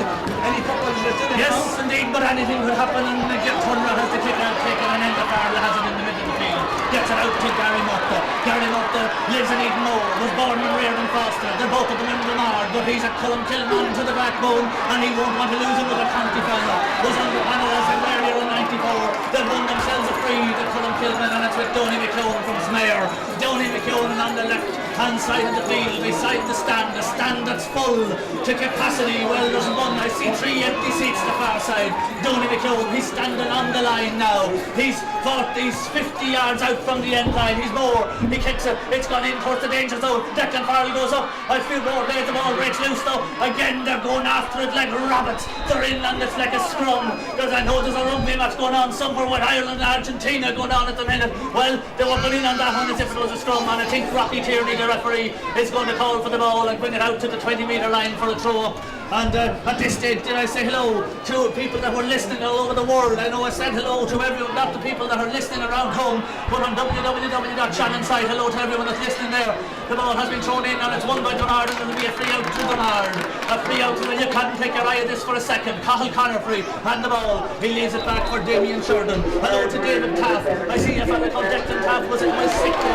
any football that's in it. Yes, indeed, but anything could happen, and Tundra has the kick out taken, and Enda Farrell has it in the middle of the field. Gets it out to Gary Murta. Gary Murta lives in Edenmore, was born and reared in Foster. They're both of them in Dromard, but he's a Columkill man to the backbone, and he won't want to lose him with a county final. Was on the panel as a barrier in 94. They've won themselves a free, the Columkill men, and it's with Donny McKeown from Smayer. Donny McKeown on the left-hand side of the field, beside the stand that's full to capacity. Well, there's one. I see 3 empty seats the far side. Donny McKeown, he's standing on the line now. He's 50 yards out from the end line. He's more. He kicks it. It's gone in towards the danger zone. Declan Farrell goes up. I feel more there. The ball breaks loose though. Again, they're going after it like rabbits. They're in and it's like a scrum. Because I know there's a rugby match going on somewhere with Ireland and Argentina going on at the minute. Well, they were going in on that one as if it was a scrum, and I think Rocky Tierney, the referee, is going to call for the ball and bring it out to the 20-metre line for a throw. And at this stage, did I say hello to people that were listening all over the world? I know I said hello to everyone, not the people that are listening around home, but on www.channelside, hello to everyone that's listening there. The ball has been thrown in, and it's won by Dromard, and it'll be a free out to Dromard. A free out, and you can't take your eye of this for a second. Cathal Conifrey and the ball. He leaves it back for Damien Sheridan. Hello to David Taff. I see a fellow called Declan Taff was in my sick day.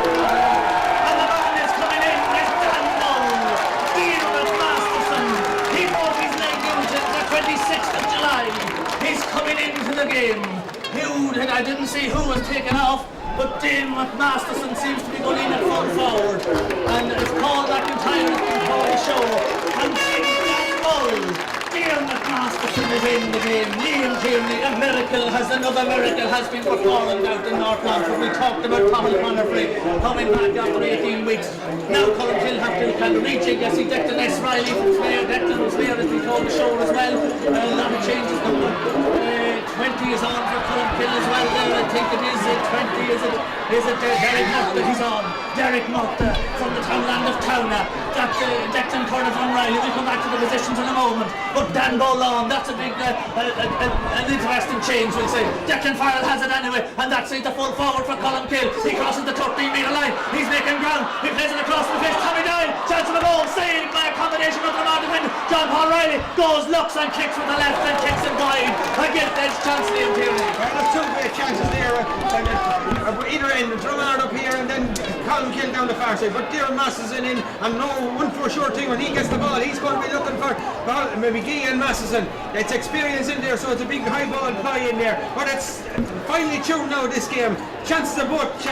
And the man is coming in. It's Dan Mull. Dean Masterson. He brought his leg out the 26th of July. He's coming into the game. I didn't see who was taken off, but Dame Masterson seems to be going in at full forward. And it's Paul McIntyre has been calling the show. And goal. Diarmuid Masterson is in the game. Liam Tierney, a miracle another miracle has been performed out in North Longford. We talked about Tommy Connerfrey coming back after 18 weeks. Now Cullenkill have to kind of rejig. I see Declan S. Riley from Slayer. Declan was there as we told the show as well. A lot of changes. Number 20 is on for Cullenkill as well there. I think it is 20. Is it Derek Murta? He's on. Derek Murta from the townland of Towna. That's Declan Turner from Riley. We'll come back to the positions in a moment. But Dan Bolan, that's a big, an interesting change, we'll say. Declan Farrell has it anyway, and that's it, the full forward for Columkill. He crosses the 13-metre line. He's making ground. He plays it across the pitch. Tommy Doyle, chance of a goal, saved by a combination of the defender. John Paul Riley goes, looks, and kicks with the left, and kicks it wide. Again, there's chance Liam Tierney. There's two great chances there. Either end, Drummond up here, and then Columkill down the far side. But Darren Masterson in, and no one for sure thing when he gets the ball, he's going to be looking for maybe Guy and Masterson. It's experience in there, so it's a big high ball play in there. But it's finally tuned now this game. Chances of both.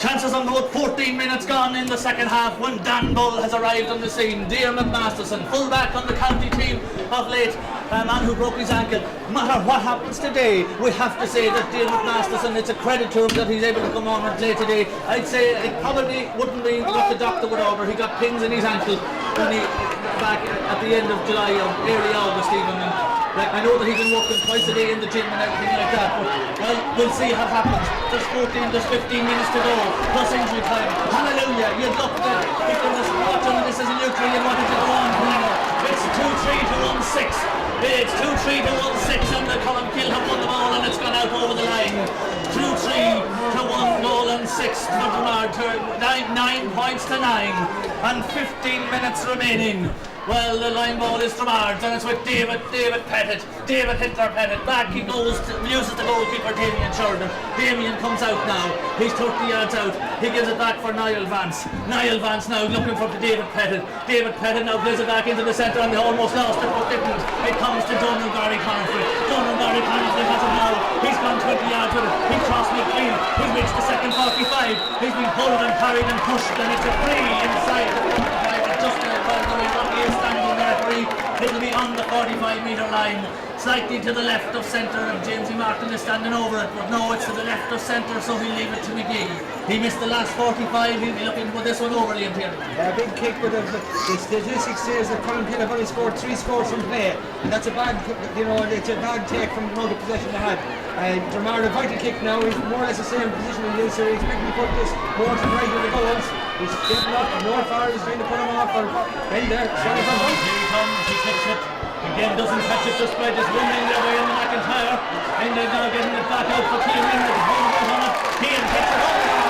Chances on both. 14 minutes gone in the second half when Dan Bull has arrived on the scene. Diarmuid Masterson, full-back on the county team of late, a man who broke his ankle. No matter what happens today, we have to say that Diarmuid Masterson, it's a credit to him that he's able to come on and play today. I'd say it probably wouldn't be what the doctor would order. He got pins in his ankle when he back at the end of July or early August even. And, like, I know that he's been working twice a day in the gym and everything like that, but well, we'll see what happens. There's 15 minutes to go, plus injury time. Hallelujah, you'd look at it, you can just watch on this as a neutral, you wanted to go on forever. It's 2-3 to 1-6. It's 2-3 to 1-6 and the Columkill have won the ball and it's gone out over the line. 2-3 to 1 goal and 6 for Drummond, 9 points to 9 and 15 minutes remaining. Well, the line ball is Drummond and it's with David Pettit. David Hitler Pettit. Back he goes, uses the goalkeeper Damien Sheridan. Damien comes out now. He's 30 yards out. He gives it back for Niall Vance. Niall Vance now looking for David Pettit. David Pettit now plays it back into the centre and they almost lost it but didn't. It comes to Donald Barry Connerfrey. Donald Barry Connerfrey has it now. He's gone 20 yards with it. He's crossed midfield. He's reached the second 45. He's been pulled and carried and pushed and it's a free inside the 45. Just while the referee is standing there, it'll be on the 45-metre line, slightly to the left of centre, and Jamesy Martin is standing over it, but no, it's to the left of centre, so he'll leave it to McGee. He missed the last 45, he'll be looking for this one over Liam Tierney. A big kick, but the statistics says that Columkill have only scored 3 scores from play, and that's a bad, it's a bad take from the amount of possession they had. Drummond, a vital kick now, he's more or less the same position in this, so he's expecting to put this more to the right of the goals. He's stepping up, more far, he's trying to put him off, or Bender, sorry for him. Here he comes, he kicks it. Again, doesn't catch it just by just running their way in the McIntyre. And they're now getting it back out for Keane Rimmer. On it. Keane takes it over.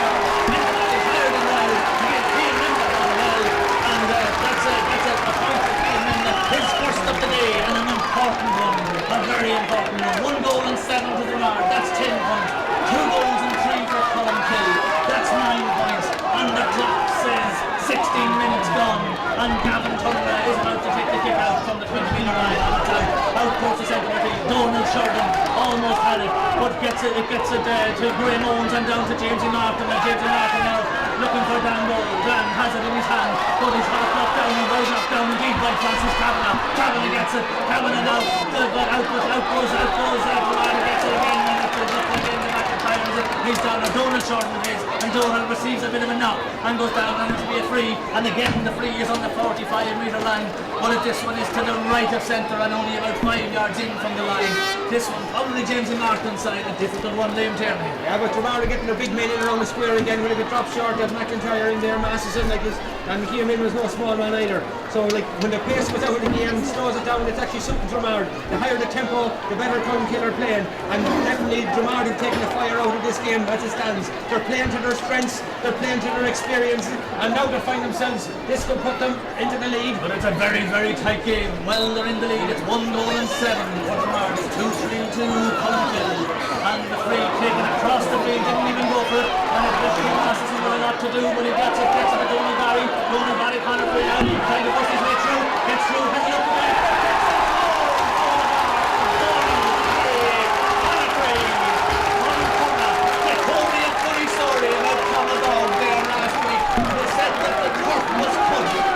He's higher than well. He gets Keane Rimmer on well. And that's a point for Keane Rimmer. His first of the day and an important one. A very important one. 1 goal and 7 to Drummond. That's 10 points. 2 goals and 3 for Columkill. That's 9 points. And the clock says 16 minutes gone. And Gavin Turner is about to take the kick out from the 20-metre line. Out towards the centre of the field. Donald Sheridan almost had it, but gets it to Graham Owens and down to Jamesy Martin. And Jamesy Martin now looking for Dan Bull. Dan has it in his hand, but he's half knocked down and well knocked down indeed by Francis Kavanagh. Kavanagh gets it. Kavanagh now, but out goes Kavanagh gets it again. And it's looking again the McIntyre. He's down. Donald Sheridan is, and Donald receives a bit of a knock and goes down, and it'll be a free. And again, the free is on the 45-metre line. But this one is to the right of centre and only about 5 yards in from the line. This one probably Jamesy Martin's side, a difficult one, Liam Tierney. Yeah, but Drummond are getting a big man in around the square again. When it drops short, of McIntyre in there, Masterson like this, and Keane was no small man either. So like when the pace goes out in the end, slows it down, it's actually suiting Drummond. The higher the tempo, the better Columkill are playing. And definitely Drummond have taken the fire out of this game as it stands. They're playing to their strengths, they're playing to their experience, and now they find themselves, this could put them into the lead. But it's a very, very tight game. Well, they're in the lead. It's 1 goal and 7 for Drummond. 2-3 to Columkill. And the free taken across the field, didn't even go for it. And it was Masterson with a lot to do, but he gets it to Donald Barry. Donald Barry Connerfrey out, trying to push his way through. Gets through, has a look back.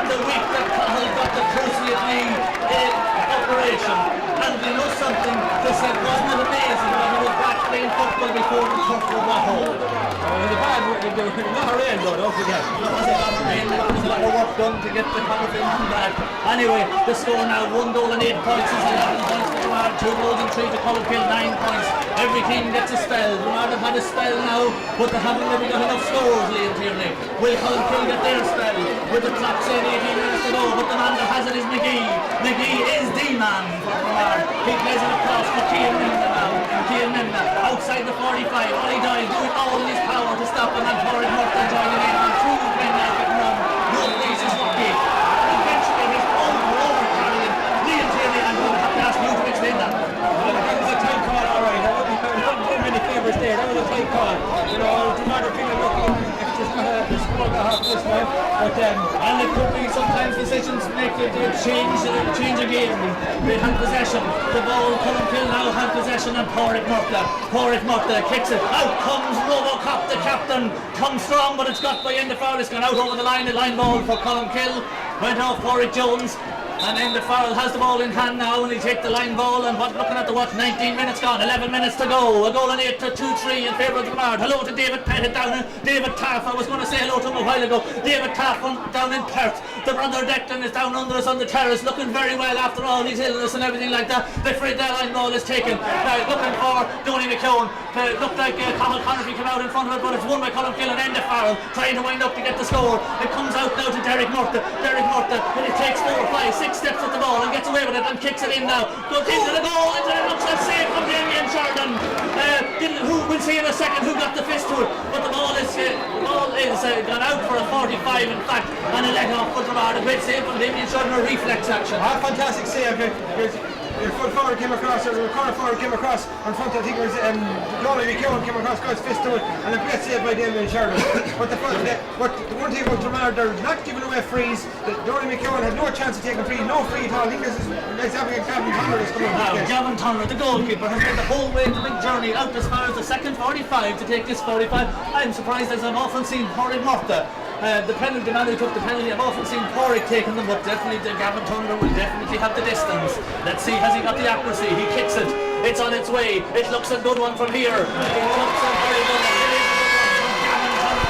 The week that Cahill got the cruise something. They said, wasn't it amazing when he was back playing football before the turf was wet home? They were not rain though, don't forget. There was a lot of rain, there was a lot of work done to get the Conor back. Anyway, the score now 1 goal and 8 points is 11 points for Dromard, 2 goals and 3 to Columkill, 9 points. Every team gets a spell. Dromard have had a spell now, but they haven't maybe got enough scores, Liam Tierney. Will Columkill get their spell with the clock saying 18 minutes to go? But the man that has it is McGee. McGee is the man for Dromard. He plays it across for Cian Mimna now. Cian Mimna outside the 45. Ollie Doyle doing all in his power to stop him, and Torrid Murphy joining in on 2 men now getting run. One of these is lucky. And eventually he's over-carrying Liam Tierney, and we'll have to ask you to explain that. That was a tight call, alright. Not too many favours there. That was a tight call. You know, Dromard are feeling lucky if the score got half this time. But and it could be sometimes decisions make it change a game. They have possession. The ball, Columkill now have possession, and Porrick Murtha kicks it. Out comes Robocop, the captain. Comes strong, but it's got by end of foul. It's gone out over the line. A line ball for Columkill. Went off Porrick Jones. And then the Farrell has the ball in hand now, and he'll take the line ball. And looking at the watch, 19 minutes gone, 11 minutes to go. A goal and 8 to 2-3 in favour of Dromard. Hello to David Pettit down in David Taff. I was going to say hello to him a while ago. David Taff down in Perth. The brother Declan is down under us on the terrace, looking very well after all his illness and everything like that. The free line ball is taken. Now looking for Donny McKeown. Looked like Cathal Connerty came out in front of it, but it's won by Columkill and Enda Farrell trying to wind up to get the score. It comes out now to Derek Murtha. And it takes 4, 5, 6 steps at the ball and gets away with it and kicks it in now. Goes into the goal, and it looks like save from Damien Sheridan. Who we'll see in a second who got the fist to it, but the ball is gone out for a 45 in fact, and a let off for Dromard. A great save from Damien Sheridan, a reflex action. Fantastic save. Your full forward came across, or your corner forward came across in front. I think it was Donny McKeown came across, got his fist to it, and a great save by Damien Sheridan. But the one thing about Dromard, they're not giving away frees. Donny McKeown had no chance of taking free, no free at all. I think this is having a Gavin Tonner that's coming Now, up. Gavin Tonner, the goalkeeper, has made the whole way the big journey out as far as the second 45 to take this 45. I'm surprised, as I've often seen Porrick Murtha. The penalty man who took the penalty, I've often seen Porrick taking them, but definitely Gavin Tonner will definitely have the distance. Let's see, has he got the accuracy? He kicks it. It's on its way. It looks a good one from here. It looks a very good one. It is a good one from Gavin Tonner.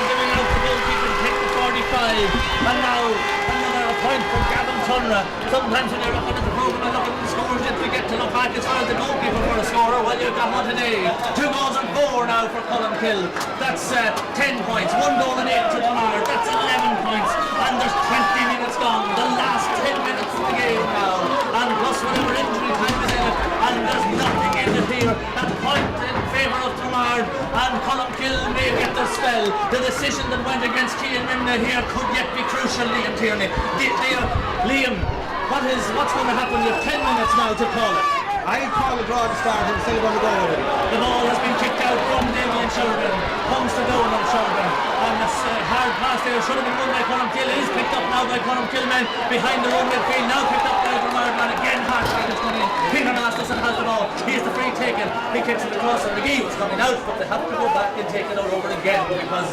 Giving out the goalkeeper to take the 45. And now another point for Gavin Tonner. Sometimes when you're looking at the programme and looking at the scores, you forget to look back as far as the goalkeeper for a scorer. Well, you've got one today. 2 goals and 4 now for Columkill. That's 10 points. 1 goal and 8 to Dromard. That's 11 points. And there's 20 minutes gone. The last 10 minutes of the game now. And plus whatever injury time is in it. And there's nothing in it here. A point in favour of Dromard. And Columkill may get the spell. The decision that went against Cian Mimna here could yet be crucial, Liam Tierney. Liam, what's going to happen? You have 10 minutes now to call it. I call a draw to start and still going to go with it. The ball has been kicked out from Damien Sheridan. Comes to Donald Sheridan. And this hard pass there should have been won by Columkill. It is picked up now by Columkill men behind the one midfield. Now picked up by Dromard, and again Hartshard is coming in. Peter Masterson has the ball. He is the free taken. He kicks it across, and McGee was coming out, but they have to go back and take it out over again because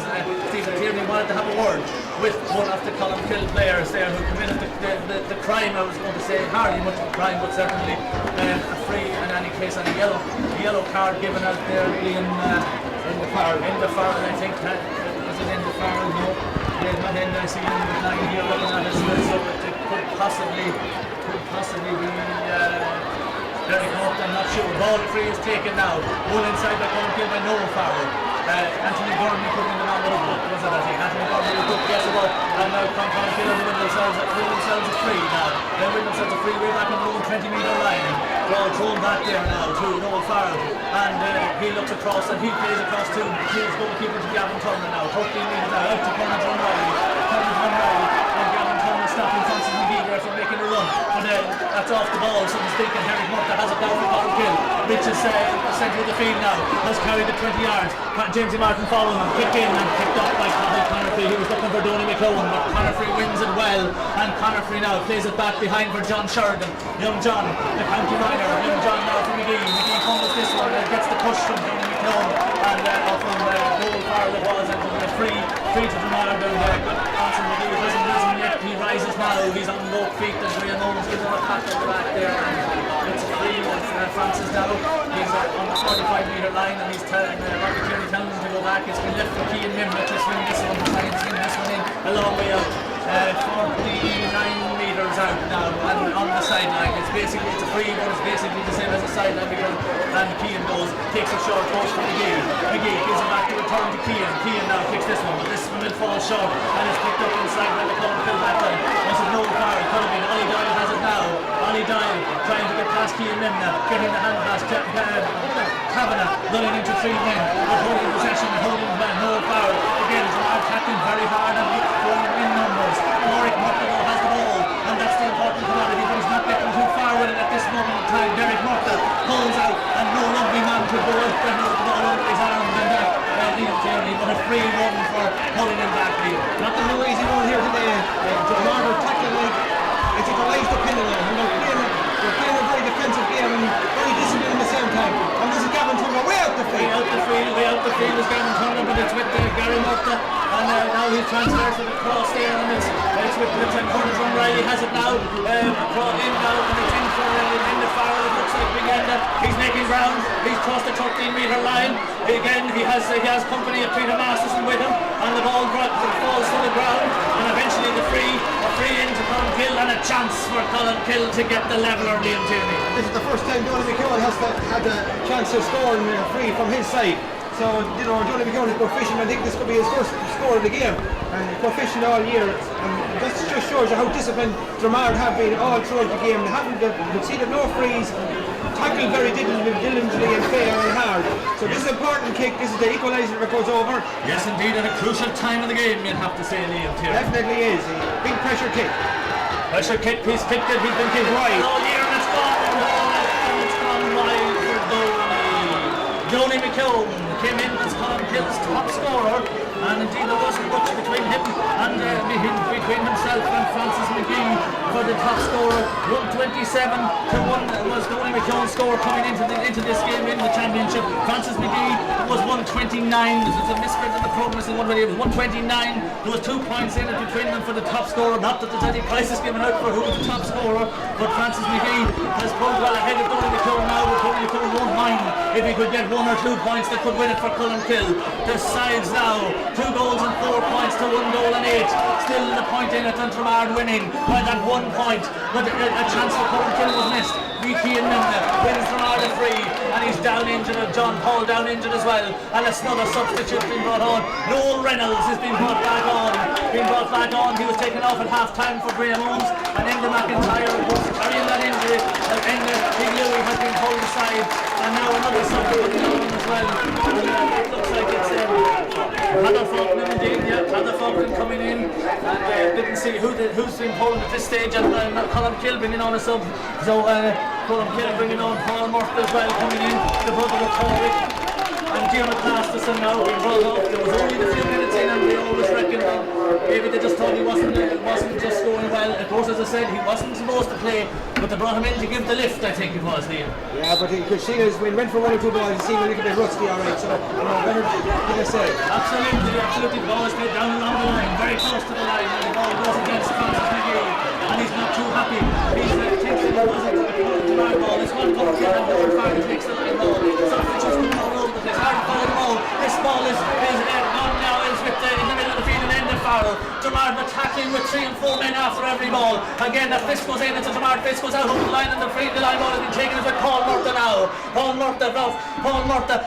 Stephen Tierney wanted to have a word with one of the Columkill players there who committed the crime. I was going to say hardly much of a crime, but certainly a free in any case, and a yellow card given out there in the Farrell, I think. Was it in the Farrell? No, yeah, not in. I see in the line here looking at it, so it could possibly be very hot. I'm not sure. Ball free is taken now. One inside by Columkill by Noel Farrell. Anthony Gordon put in the man with a book, was it? I think Anthony Gordon with a book, yes it was. And now Columkill will win themselves a free now. They win themselves a free way back on the own 20-metre line. Ball thrown back there now to Noel Farrell. And he looks across and he plays across to his goalkeeper to Gavin Tonner now. 13 metres now out to Conor John Riley. And Gavin Tonner stopping Francis McGee there from making a run. But that's off the ball, so to speak, and Derek Murtha has it down for Columkill. Which is centre of the field now. Has carried it 20 yards. Jamesy Martin following him, kicked in and kicked up by Connerfree. He was looking for Donny McKeown, but Connerfree wins it well, and Connerfree now plays it back behind for John Sheridan. Young John, the county minor. Young John now for McGee. McGee fumbles this one and gets the push from Donny McKeown, and off from Noel Farrell it was, and a free to Dromard down there. Anson McGee hasn't risen yet. He rises now. He's on both feet. There's Ray Owens gives him a pat on the back there, and it's a free Francis now. He's on the 45-metre line, and he's telling Robbie Cleary telling him to go back. It's been left for Cian Mimna to swing this one, to try and swing this one in a long way out. 49 metres out now, and on the sideline. It's a free, but it's basically the same as a sideline because and Cian takes a short post from McGee. McGee gives it back to return to Cian. Cian now kicks this one, but this one will fall short and it's picked up inside by the Cullen back line. Was it no foul? Could have been. Ollie Doyle has it now. Ollie Doyle trying to get past Cian Mimna, getting the hand pass. Kavanagh running into 3 men, but holding possession, holding the man, no foul. Again, Gerard tackling very hard and going in numbers. Warwick Murtagh has the ball, and that's the important commodity, but he's not getting too far with it at this moment in time. Derek Murtagh pulls out, and no rugby man could go out better with the ball over his arm than that. Liam Tierney, but a free run for pulling him back, Liam. Not the no easy one here today. Margaret tackling like it's a delight to pin it. They're playing a very defensive game and very disciplined at the same time. And this is Gavin Turner way out the field. Way out the field is Gavin Turner, but it's with Gary Murtagh, and now he's transferred to the cross there, and it's with Curtis O'Reilly has it now, in now, and it's in for the Farrell. It looks like Big Enda. He's making ground. He's crossed the 13-metre line. Again, he has company of Peter Masterson with him, and the ball falls to the ground, and eventually a free in to Colin Kill, and a chance for Colin Kill to get the leveller, Liam Tierney. This is the first time Donny McKeown has had a chance of scoring free from his side. So, Donny McKeown is proficient. I think this could be his first score of the game. And proficient all year. And that just shows you how disciplined Dromard have been all throughout the game. They've conceded no frees, tackled very diligently and fair and hard. So this is an important kick. This is the equaliser that goes over. Yes, indeed, at a crucial time of the game, you'd have to say, Liam Tierney. Definitely is. A big pressure kick. Pressure kick, he's kicked it, he's been kicked wide all year, and it's gone wide for Donny McKeown came in as Colin Kill's top scorer, and indeed there wasn't much between him and between himself and Francis McGee for the top scorer. 127 to 1 was Donny McKeown's score coming into this game in the championship. Francis McGee was 129. This was a misprint in the progress in 128. It was 129. There was 2 points in it between them for the top scorer. Not that there's any prizes given out for who was the top scorer, but Francis McGee has pulled well ahead of Donny McKeown now, but Donny McKeown won't mind if he could get 1 or 2 points that could win it for Cullen Kill. The sides now 2 goals and 4 points to 1 goal and 8. Still the point in it, and Tremard winning by that 1 point, but a chance for Cullen Kill was missed. Cian Mimna wins Tremard a free, and he's down injured, and John Paul down injured as well, and another substitute being brought on. Noel Reynolds has been brought back on. He was taken off at half time for Graham Owens, and Enda McIntyre was carrying that injury, and Enda Louis has been pulled aside, and now another substitute on as well, and it looks like it's Heather Faulkner indeed, Heather Faulkner coming in, and didn't see who's been pulled at this stage, and Colin Kill bringing on a sub, so Colin Kill bringing on Paul Murphy as well, coming in, the brother of Torwick, and Diarmaid Masterson now being brought off. There was only a few minutes in, and they always reckoned maybe they just thought he wasn't just going well. Of course, as I said, he wasn't supposed to play, but they brought him in to give the lift, I think it was, Liam. Yeah, but you could see as we went for 1 or 2 balls, he seemed a little bit rusty, alright, so better can I say. Absolutely, the ball is played down along the line, very close to the line, and the ball goes against Francis McGee, and he's not too happy. He's thinking it wasn't a hard ball. This one comes in, and the far takes the line ball. Substitutes come all over the place, hard to follow the ball. This ball is gone now, is with in the middle of the field, and Enda Farrell. Tremard attacking with 3 and 4 men after every ball. Again, the fist goes in, it's a Tremard fist goes out over the line, and the line ball has been taken with Paul Murtagh now. Paul Murtagh,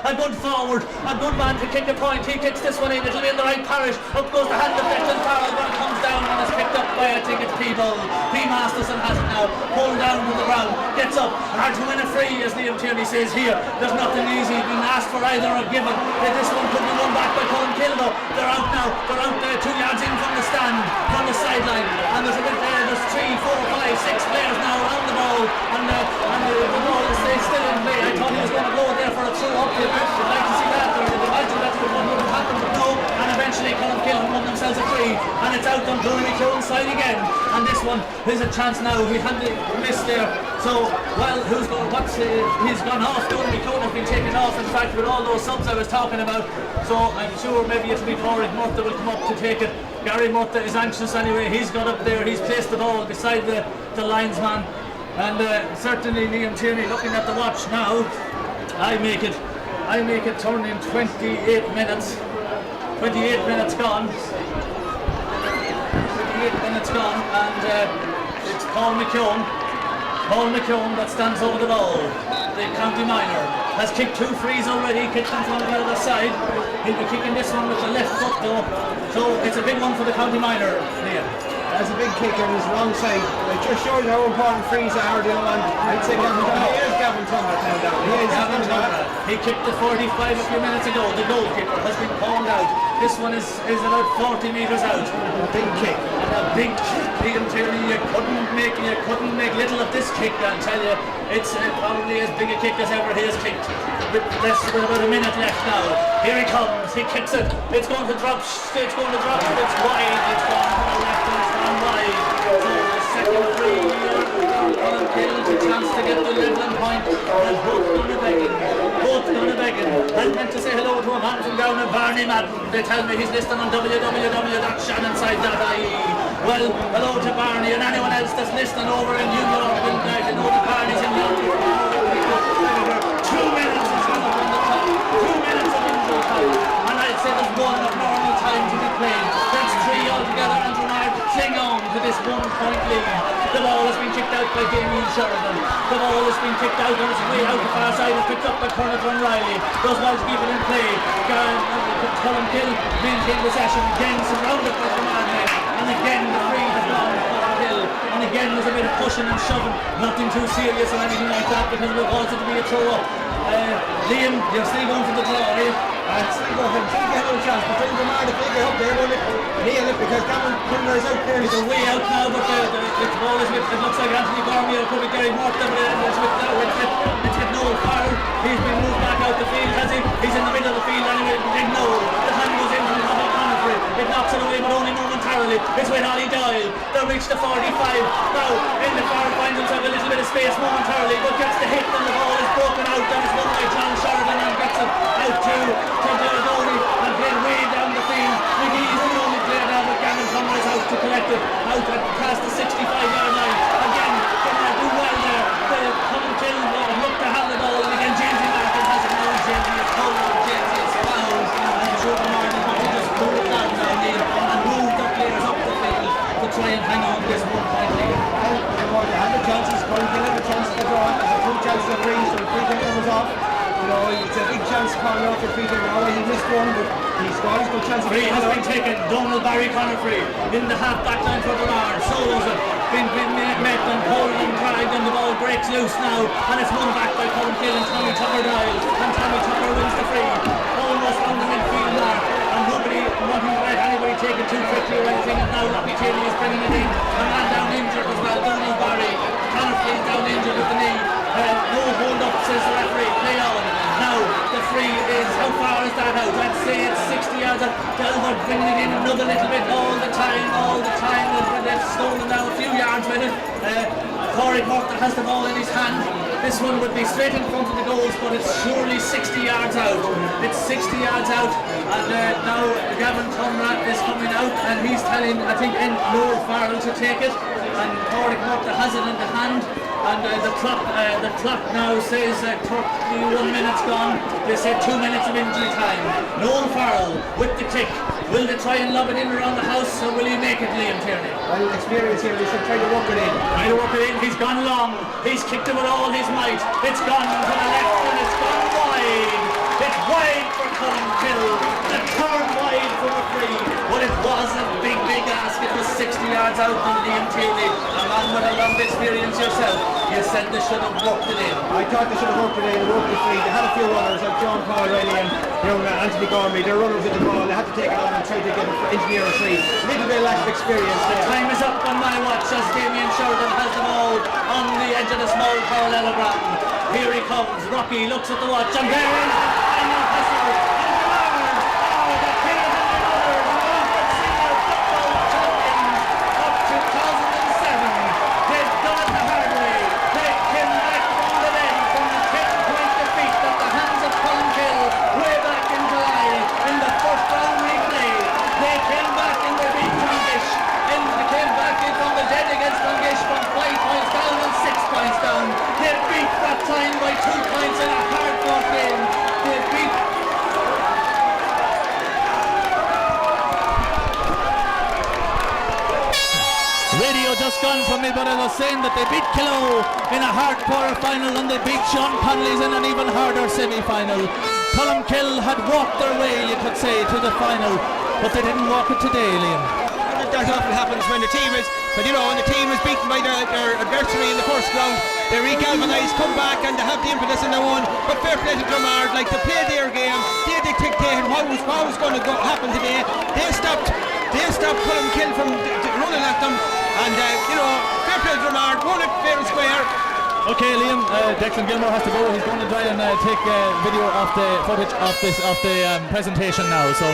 a good forward, a good man to kick a point. He kicks this one in, it'll be in the right parish. Up goes the hand of Declan Farrell, but it comes down and is picked up by, I think it's P. Bull. P. Masterson has it now, pulled down to the ground, gets up, hard to win a free, as Liam Tierney says here. There's nothing easy being asked for either or given. This one could be won back by Colin Kill though. They're out now, they're out there 2 yards in from the stand, from the sideline, and there's a bit there, there's 3, 4, 5, 6 players now around the ball, and the ball is still in play. I thought he was going to go there for a throw up. I'd like to see that, or I'd imagine that's what would have happened, but no, and eventually Colin Kill won themselves a free, and it's out on Donny McKeown's side again, and this one is a chance now. We had the miss there, so well, he's gone off. Donny McKeown has been taken off, in fact, with all those subs I was talking about, so I'm sure maybe it'll be Torrick Murtagh will come up to take it. Gary Murtagh is anxious anyway. He's got up there, he's placed the ball beside the linesman, And certainly Liam Tierney, looking at the watch now, I make it turn in 28 minutes. 28 minutes gone. 28 minutes gone, and it's Paul McKeown that stands over the ball. The county minor has kicked 2 frees already, kicked them from the other side. He'll be kicking this one with the left foot though, so it's a big one for the county minor, Liam. That's a big kick on his wrong side. It just shows how important frees are, you know, and I'd say Gavin Tunbert now down. Gavin Tunbert. He kicked the 45 a few minutes ago. The goalkeeper has been called out. This one is about 40 metres out. A big kick. And a big kick. Liam Tierney, you couldn't make little of this kick, I tell you. It's probably as big a kick as ever he has kicked. With about a minute left now. Here he comes. He kicks it. It's going to drop. It's wide. It's gone to the left. It's gone wide. So the second free here. Colin Kill, a chance to get the leveling point. And both gonna begging. I meant to say hello to a man from down in Barney Madden. They tell me he's listed on www.shannonside.ie. Well, hello to Barney and anyone else that's listening over in New York and know the Barney's in New York. 2 minutes is on the top. 2 minutes of injury time. And I'd say there's one of normal time to be played. That's 3 altogether, and Renard cling on to this 1-point lead. The ball has been kicked out by Damien Sheridan. The ball has been kicked out on its way out the far side. It's picked up by Cornet Van Riley. Those balls keep it in play. Colin Kill maintained possession. Again surrounded by Renard. And again the free has gone to Colin Kill. And again there's a bit of pushing and shoving. Nothing too serious or anything like that, because it was to be a throw up. Liam, you're still going for the draw, are you? Still going for him. Trying to get no chance. But then Renard, if they get up there, will nail it, because Gavin Tunbert is out there. He's way out now, but the ball is with, it looks like Anthony Gormley, or could be Gary Morton, but it's with Noel Farrell. He's been moved back out the field, has he? He's in the middle of the field anyway. Big Noel. The hand goes in from Tommy Conifrey. It knocks it away, but only momentarily. It's with Ollie Doyle. They'll reach the 45. Now, in the far finds himself a little bit of space momentarily, but gets the hit, and the ball is broken out. That is won by John Sheridan, and gets it out to Donny, and played way down the field. McGee's the only player now, but Gavin Tunbert is out to collect it, out at past the 65-yard line. Again, they do well there. The Colin Kill look to have the ball, and again Jamesy Martin has it now. Jamesy is cold, Jamesy is fouled, and Jordan Martin just pulled it down now, and moved the players up the field to try and hang on this 1-point lead. They had the chances. Colin Kill had the chance to draw. There's a 2 chances of free, so the free kick was off. You know, it's a big chance calling off the free kick. He missed one, but he's got his good chance of Free has been taken. Donald Barry Conifrey in the half back line for Renard. Solos it. Been met and pulled and dragged, and the ball breaks loose now, and it's won back by Colin Kill and Tommy Tucker Doyle. And Tommy Tucker wins the free. Almost on the midfield mark. And nobody wanting to let anybody take it too quickly or anything. And now Robbie Taylor is bringing it in. A man down injured as well. Donald Barry. Conifrey is down injured with the knee. No hold up, says the referee. Play on. Now the free is, how far is that out? Let's say it's 60 yards out. Delbert bringing it in another little bit all the time. They've stolen now a few yards with it. Corey Porter has the ball in his hand. This one would be straight in front of the goals, but it's surely 60 yards out. It's 60 yards out, and now Gavin Tunbert is coming out, and he's telling, I think, Noel Farrell to take it, and Corey Porter has it in the hand. And the clock now says 31 minutes gone. They said 2 minutes of injury time. Noel Farrell with the kick. Will they try and lob it in around the house, or will he make it, Liam Tierney? Well, experience here, they should try to work it in. Try to work it in. He's gone long. He's kicked it with all his might. It's gone to the left, and it's gone wide. It's wide for Colin Kill. The turn wide for a free. But it was a big ask. It was 60 yards out from Liam Tierney. A man with a lot of experience yourself. You said they should have worked it in. I thought they should have worked it in and worked the free. They had a few runners like John Paul Riley and young Anthony Gormley. They're runners with the ball. They had to take it on and try to engineer a free. A little bit of lack of experience there. Time is up on my watch as Damien Sheridan has the ball on the edge of the small parallelogram. Here he comes. Rocky looks at the watch, and there is the final whistle. And the King of the Others, Norfolk Senior Football Champions of 2007. They've done it the hard way. They came back from the dead from a 10-point defeat at the hands of Colin Kill way back in July in the first round replay. They came back and they beat Clongish. They came back in from the dead against Clongish from 5 points down and 6 points. video just gone from me, but I was saying that they beat Kilo in a hard quarter-final and they beat Sean Connolly's in an even harder semi-final. Colmkill had walked their way, you could say, to the final, but they didn't walk it today, Liam. That often happens when the team is, when the team is beaten by their adversary in the first round. They re-galvanise, come back, and they have the impetus in their own. But fair play to Dromard, like they played their game, they dictated what was going to happen today. They stopped Colmkill from running at them, and fair play to Dromard, won it fair and square. Okay, Liam, Declan Gilmore has to go. He's going to try and take video of the footage of the presentation now. So.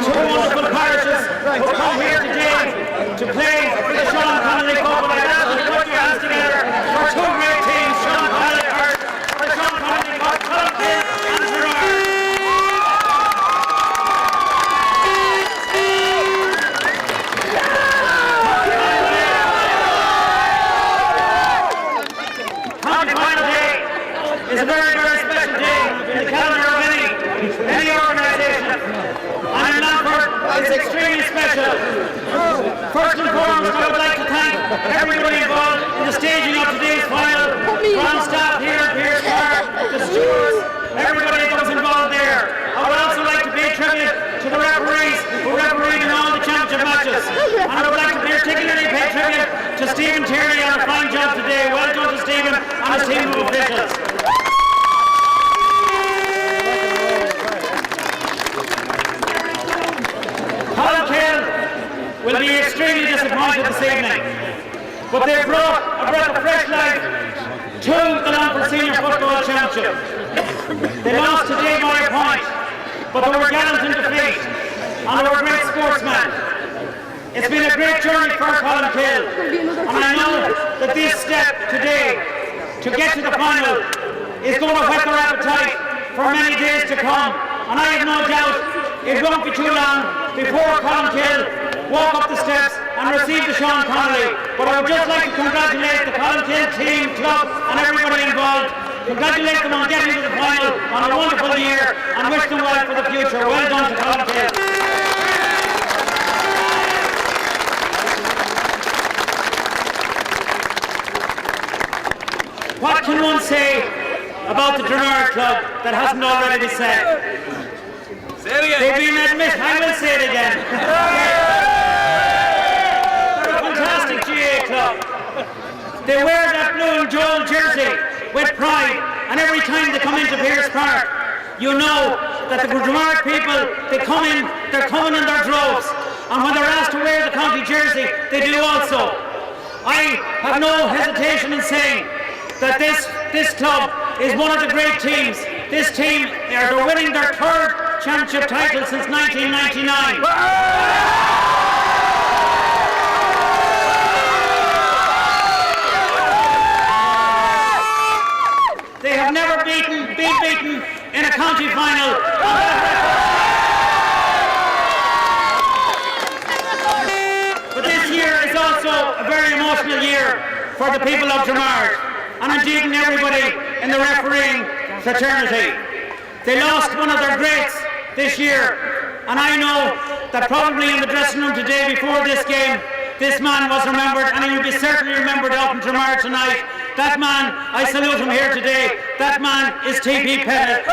Two wonderful parishes who come here today to play for the Sean Connolly Cup, and I'd ask you to put your hands together for two great teams, Sean Connolly Hart for the Sean Connolly Cup, Colmkill and Gerard. County Final Day is a very, very special day in the calendar of any organisation. And in Longford, it's extremely special. First and foremost, I would like to thank everybody involved in the staging of today's final. Ground staff here at Pierce Park, the stewards, everybody that was involved there. I would also like to pay tribute to the referees who refereed in all the championship matches. And I would like to particularly pay tribute to Stephen Tierney on a fine job today. Well done to Stephen and his team of officials. Colmkill will be extremely disappointed this evening, but they brought a breath of fresh life to the Longford Senior Football Championship. They lost today by a point, but they were gallant in defeat, and they were great sportsmen. It's been a great journey for Colmkill, and I know that this step today to get to the final is going to whet their appetite for many days to come, and I have no doubt it won't be too long before Colmkill walk up the steps and receive the Sean Connolly. But I would just like to congratulate the Colmkill team, club and everybody involved. Congratulate them on getting to the final on a wonderful year and wish them well for the future. Well done to Colmkill. What can one say about the Dromard Club that hasn't already been said? They've been admitted, I will say it again. They're a fantastic GA club. They wear that blue and gold jersey with pride, and every time they come into Pierce Park, you know that the Dromard people, they're coming in their droves, and when they're asked to wear the county jersey, they do also. I have no hesitation in saying that this club is one of the great teams. This team, they're winning their third championship title since 1999. They have never been beaten in a county final. But this year is also a very emotional year for the people of Dromard, and indeed in everybody in the refereeing fraternity. They lost one of their greats this year, and I know that probably in the dressing room today before this game, this man was remembered, and he will be certainly remembered out in Dromard tonight. That man, I salute him here today, that man is T.P. Pettit.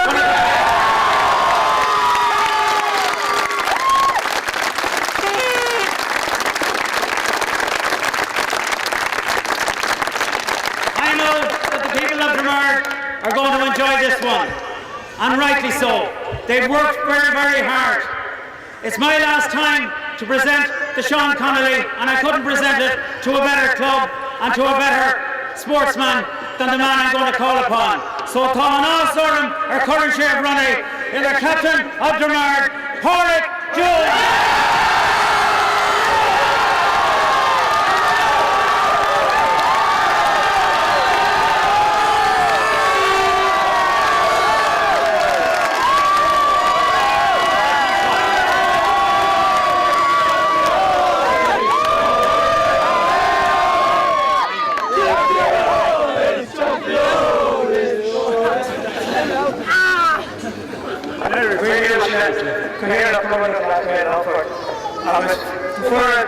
I know that the people of Dromard are going to enjoy this one, and rightly so. They've worked very, very hard. It's my last time to present to Sean Connolly, and I couldn't present it to a better club and to a better sportsman than the man I'm going to call upon. So Táin Ásarum, our current sheriff Ronnie, is the captain of Dromard, Pádraig Jones.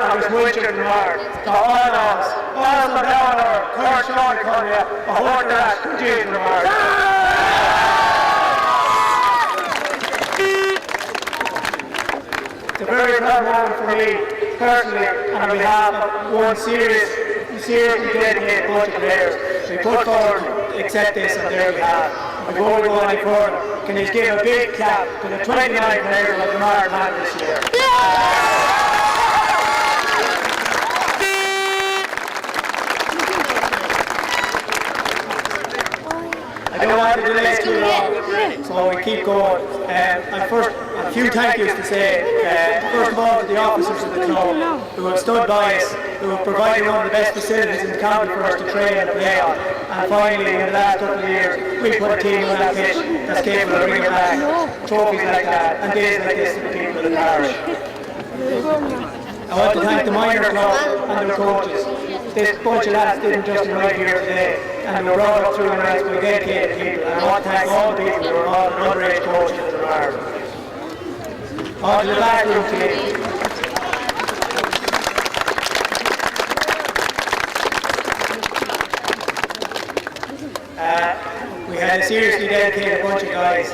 I was winching in Dromard. The Islands, also down our current Sean Connolly, a horse that James Dromard. It's a very proud moment for me, personally, and on behalf of one seriously dedicated bunch of players. We put forward to accept this on their behalf. Before we go any further, can you give a big clap to the 29 players that Dromard had this year? I don't want to delay too long, so we keep going. And first, a few thank yous to say. First of all, to the officers of the club who have stood by us, who have provided one of the best facilities in the county for us to train and play on. And finally, in the last couple of years, we put a team on that pitch that's capable of bringing back trophies like that and days like this to the people of the parish. I want to thank the minor club and their coaches. This bunch of lads didn't just arrive here today, and we were brought up through the ranks by dedicated people. And I want to thank all the people who are involved in underage coaching at the Dromard. On to the backroom team. We had a seriously dedicated bunch of guys.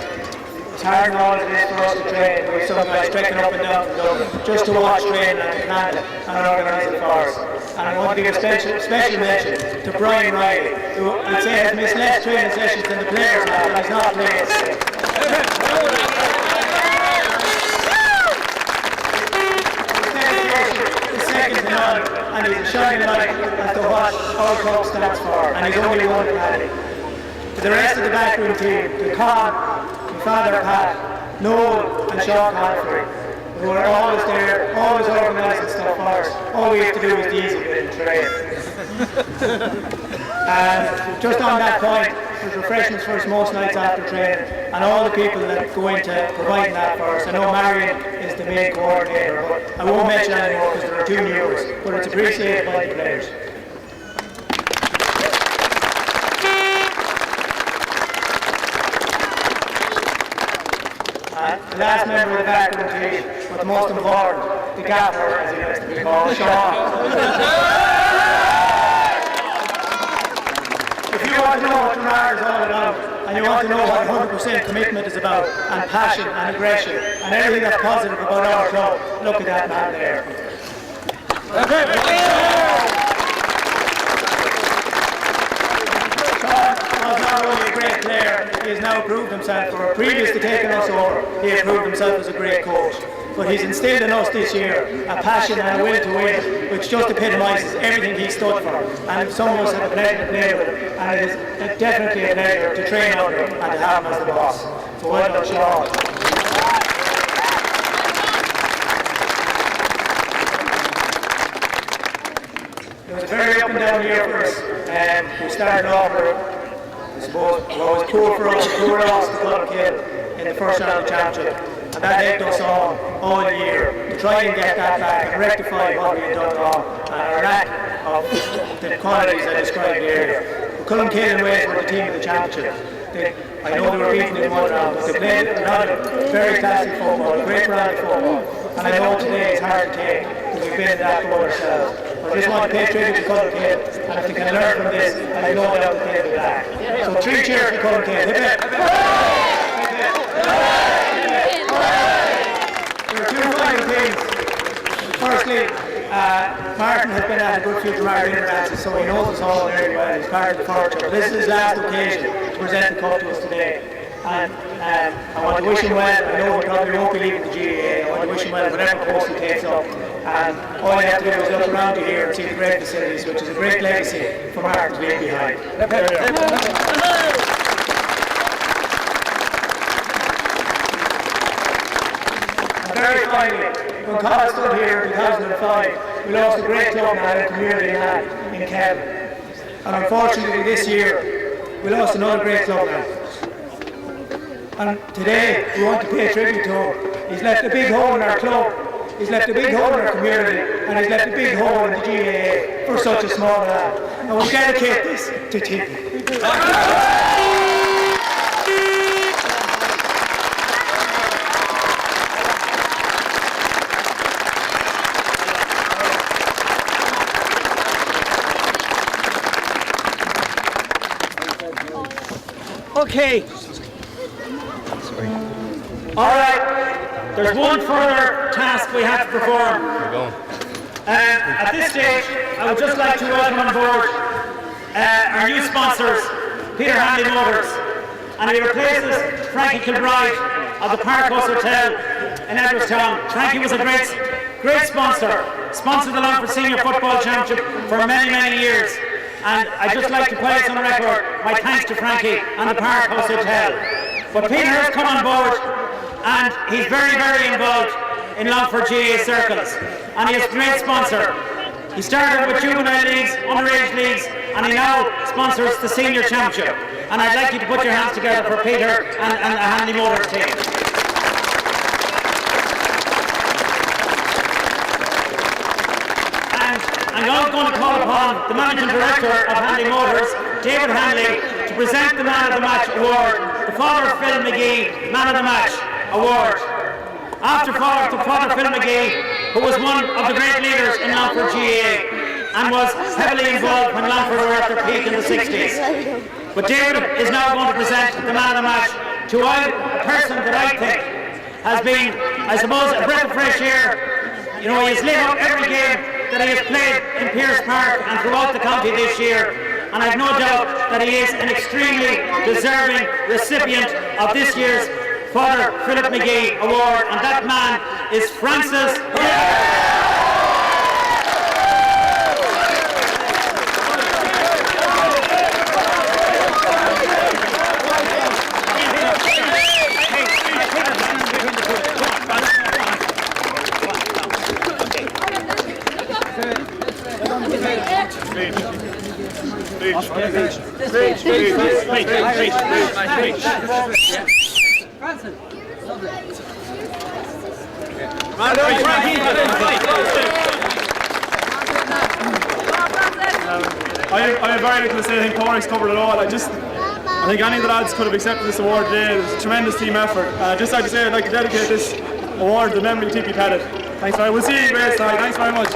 It's hard and all it is for us to train. We have some guys trekking up and down from Dublin just to watch training and to plan it and organise it for us. And I want to give a special mention to Brian Riley, who I'd say has missed less training sessions than the players have, and he's not playing today. His second to none, and he's a shining light as to what our club stands for, and he's only one penalty. To the rest of the backroom team, to Con, my father Pat, Noel and Sean Confery, who are always there, always organising stuff for us. All we have to do is the easy bit and train. And just on that point, there's refreshments for us most nights after training, and all the people that go into providing that for us. I know Marion is the main coordinator, but I won't mention anymore because there are two news, but it's appreciated by the players. The last member of the backroom team, but the most important, the gaffer, as he likes to be called, Sean. If you want to know what Dromard is all about, and you want to know what 100% commitment is about, and passion and aggression, and everything that's positive about our club, look at that man there. Was not only a great player, he has now proved himself, or previous to taking us over, he has proved himself as a great coach. But he's instilled in us this year a passion and a will to win, which just epitomises everything he stood for. And some of us have the pleasure to play with him, and it is definitely a pleasure to train under him and to have him as the boss. So well done, Sean. It was a very up and down year for us. We started off with, I suppose, it was cool for us to lost to Clonkill in the first round of the championship, and that helped us all year to try and get that back and rectify what we had done wrong and our lack of the qualities I described earlier. Clonkill and Wales were the team of the championship. I know they were beaten in one round, but they played another very classic football, a great brand of football, and I know today is hard to take because we've been in that boat ourselves. I just want to pay tribute to Clonkill, and if they can learn from this, I know they'll play it back. So 3 cheers for Clonkill. There are 2 final things. Firstly, Martin has been at a good few Dromard internationals, so he knows us all very well. He's part of the culture. This is his last occasion to present the cup to us today. and I want to wish him well. I know he probably won't be leaving the GAA. I want to wish him well whatever post he takes up. And all you have to do is look around you here and see the great facilities, which is a great legacy for Martin to leave behind. And very finally, when Colin stood here in 2005, we lost a great club man and community man in Kevin. And unfortunately this year, we lost another great club man. And today, we want to pay tribute to him. He's left a big hole in our club, he's left a big hole in our community, and he's left a big hole in the GAA for such a small lad. And we dedicate this to Tippy. Okay. All right. There's one further task we have to perform. At this stage, I would just like to welcome on board our new sponsors, Peter Hanley Motors, and he replaces Frankie Kilbride of the Park House Hotel in Edwarstown. Frankie was a great sponsor. Sponsored the Longford Senior Football Championship for many, many years. And I'd just like to place on record my thanks to Frankie and the Park House Hotel. But Peter has come on board and he's very, very involved in Longford GAA circles. And he is a great sponsor. He started with juvenile leagues, underage leagues, and he now sponsors the Senior Championship. And I'd like you to put your hands together for Peter and the Hanley Motors team. I'm now going to call upon the Managing Director of Hanley Motors, David Hanley, to present the Man of the Match Award, the Father Phil McGee Man of the Match Award. After Father Phil McGee, who was one of the great leaders in Longford GAA and was heavily involved when Longford were at their peak in the 60s. But David is now going to present the Man of the Match to a person that I think has been, I suppose, a breath of fresh air. You know, he has lit up every game that he has played in Pearse Park and throughout the county this year, and I have no doubt that he is an extremely deserving recipient of this year's Father Philip McGee Award, and that man is Francis. I have very little to say. I think Corey's covered it all. I think any of the lads could have accepted this award today. It was a tremendous team effort. Just like to say, I'd like to dedicate this award to the memory of Tippy Pettit. Thanks very much. We'll see you guys tonight. Thanks very much.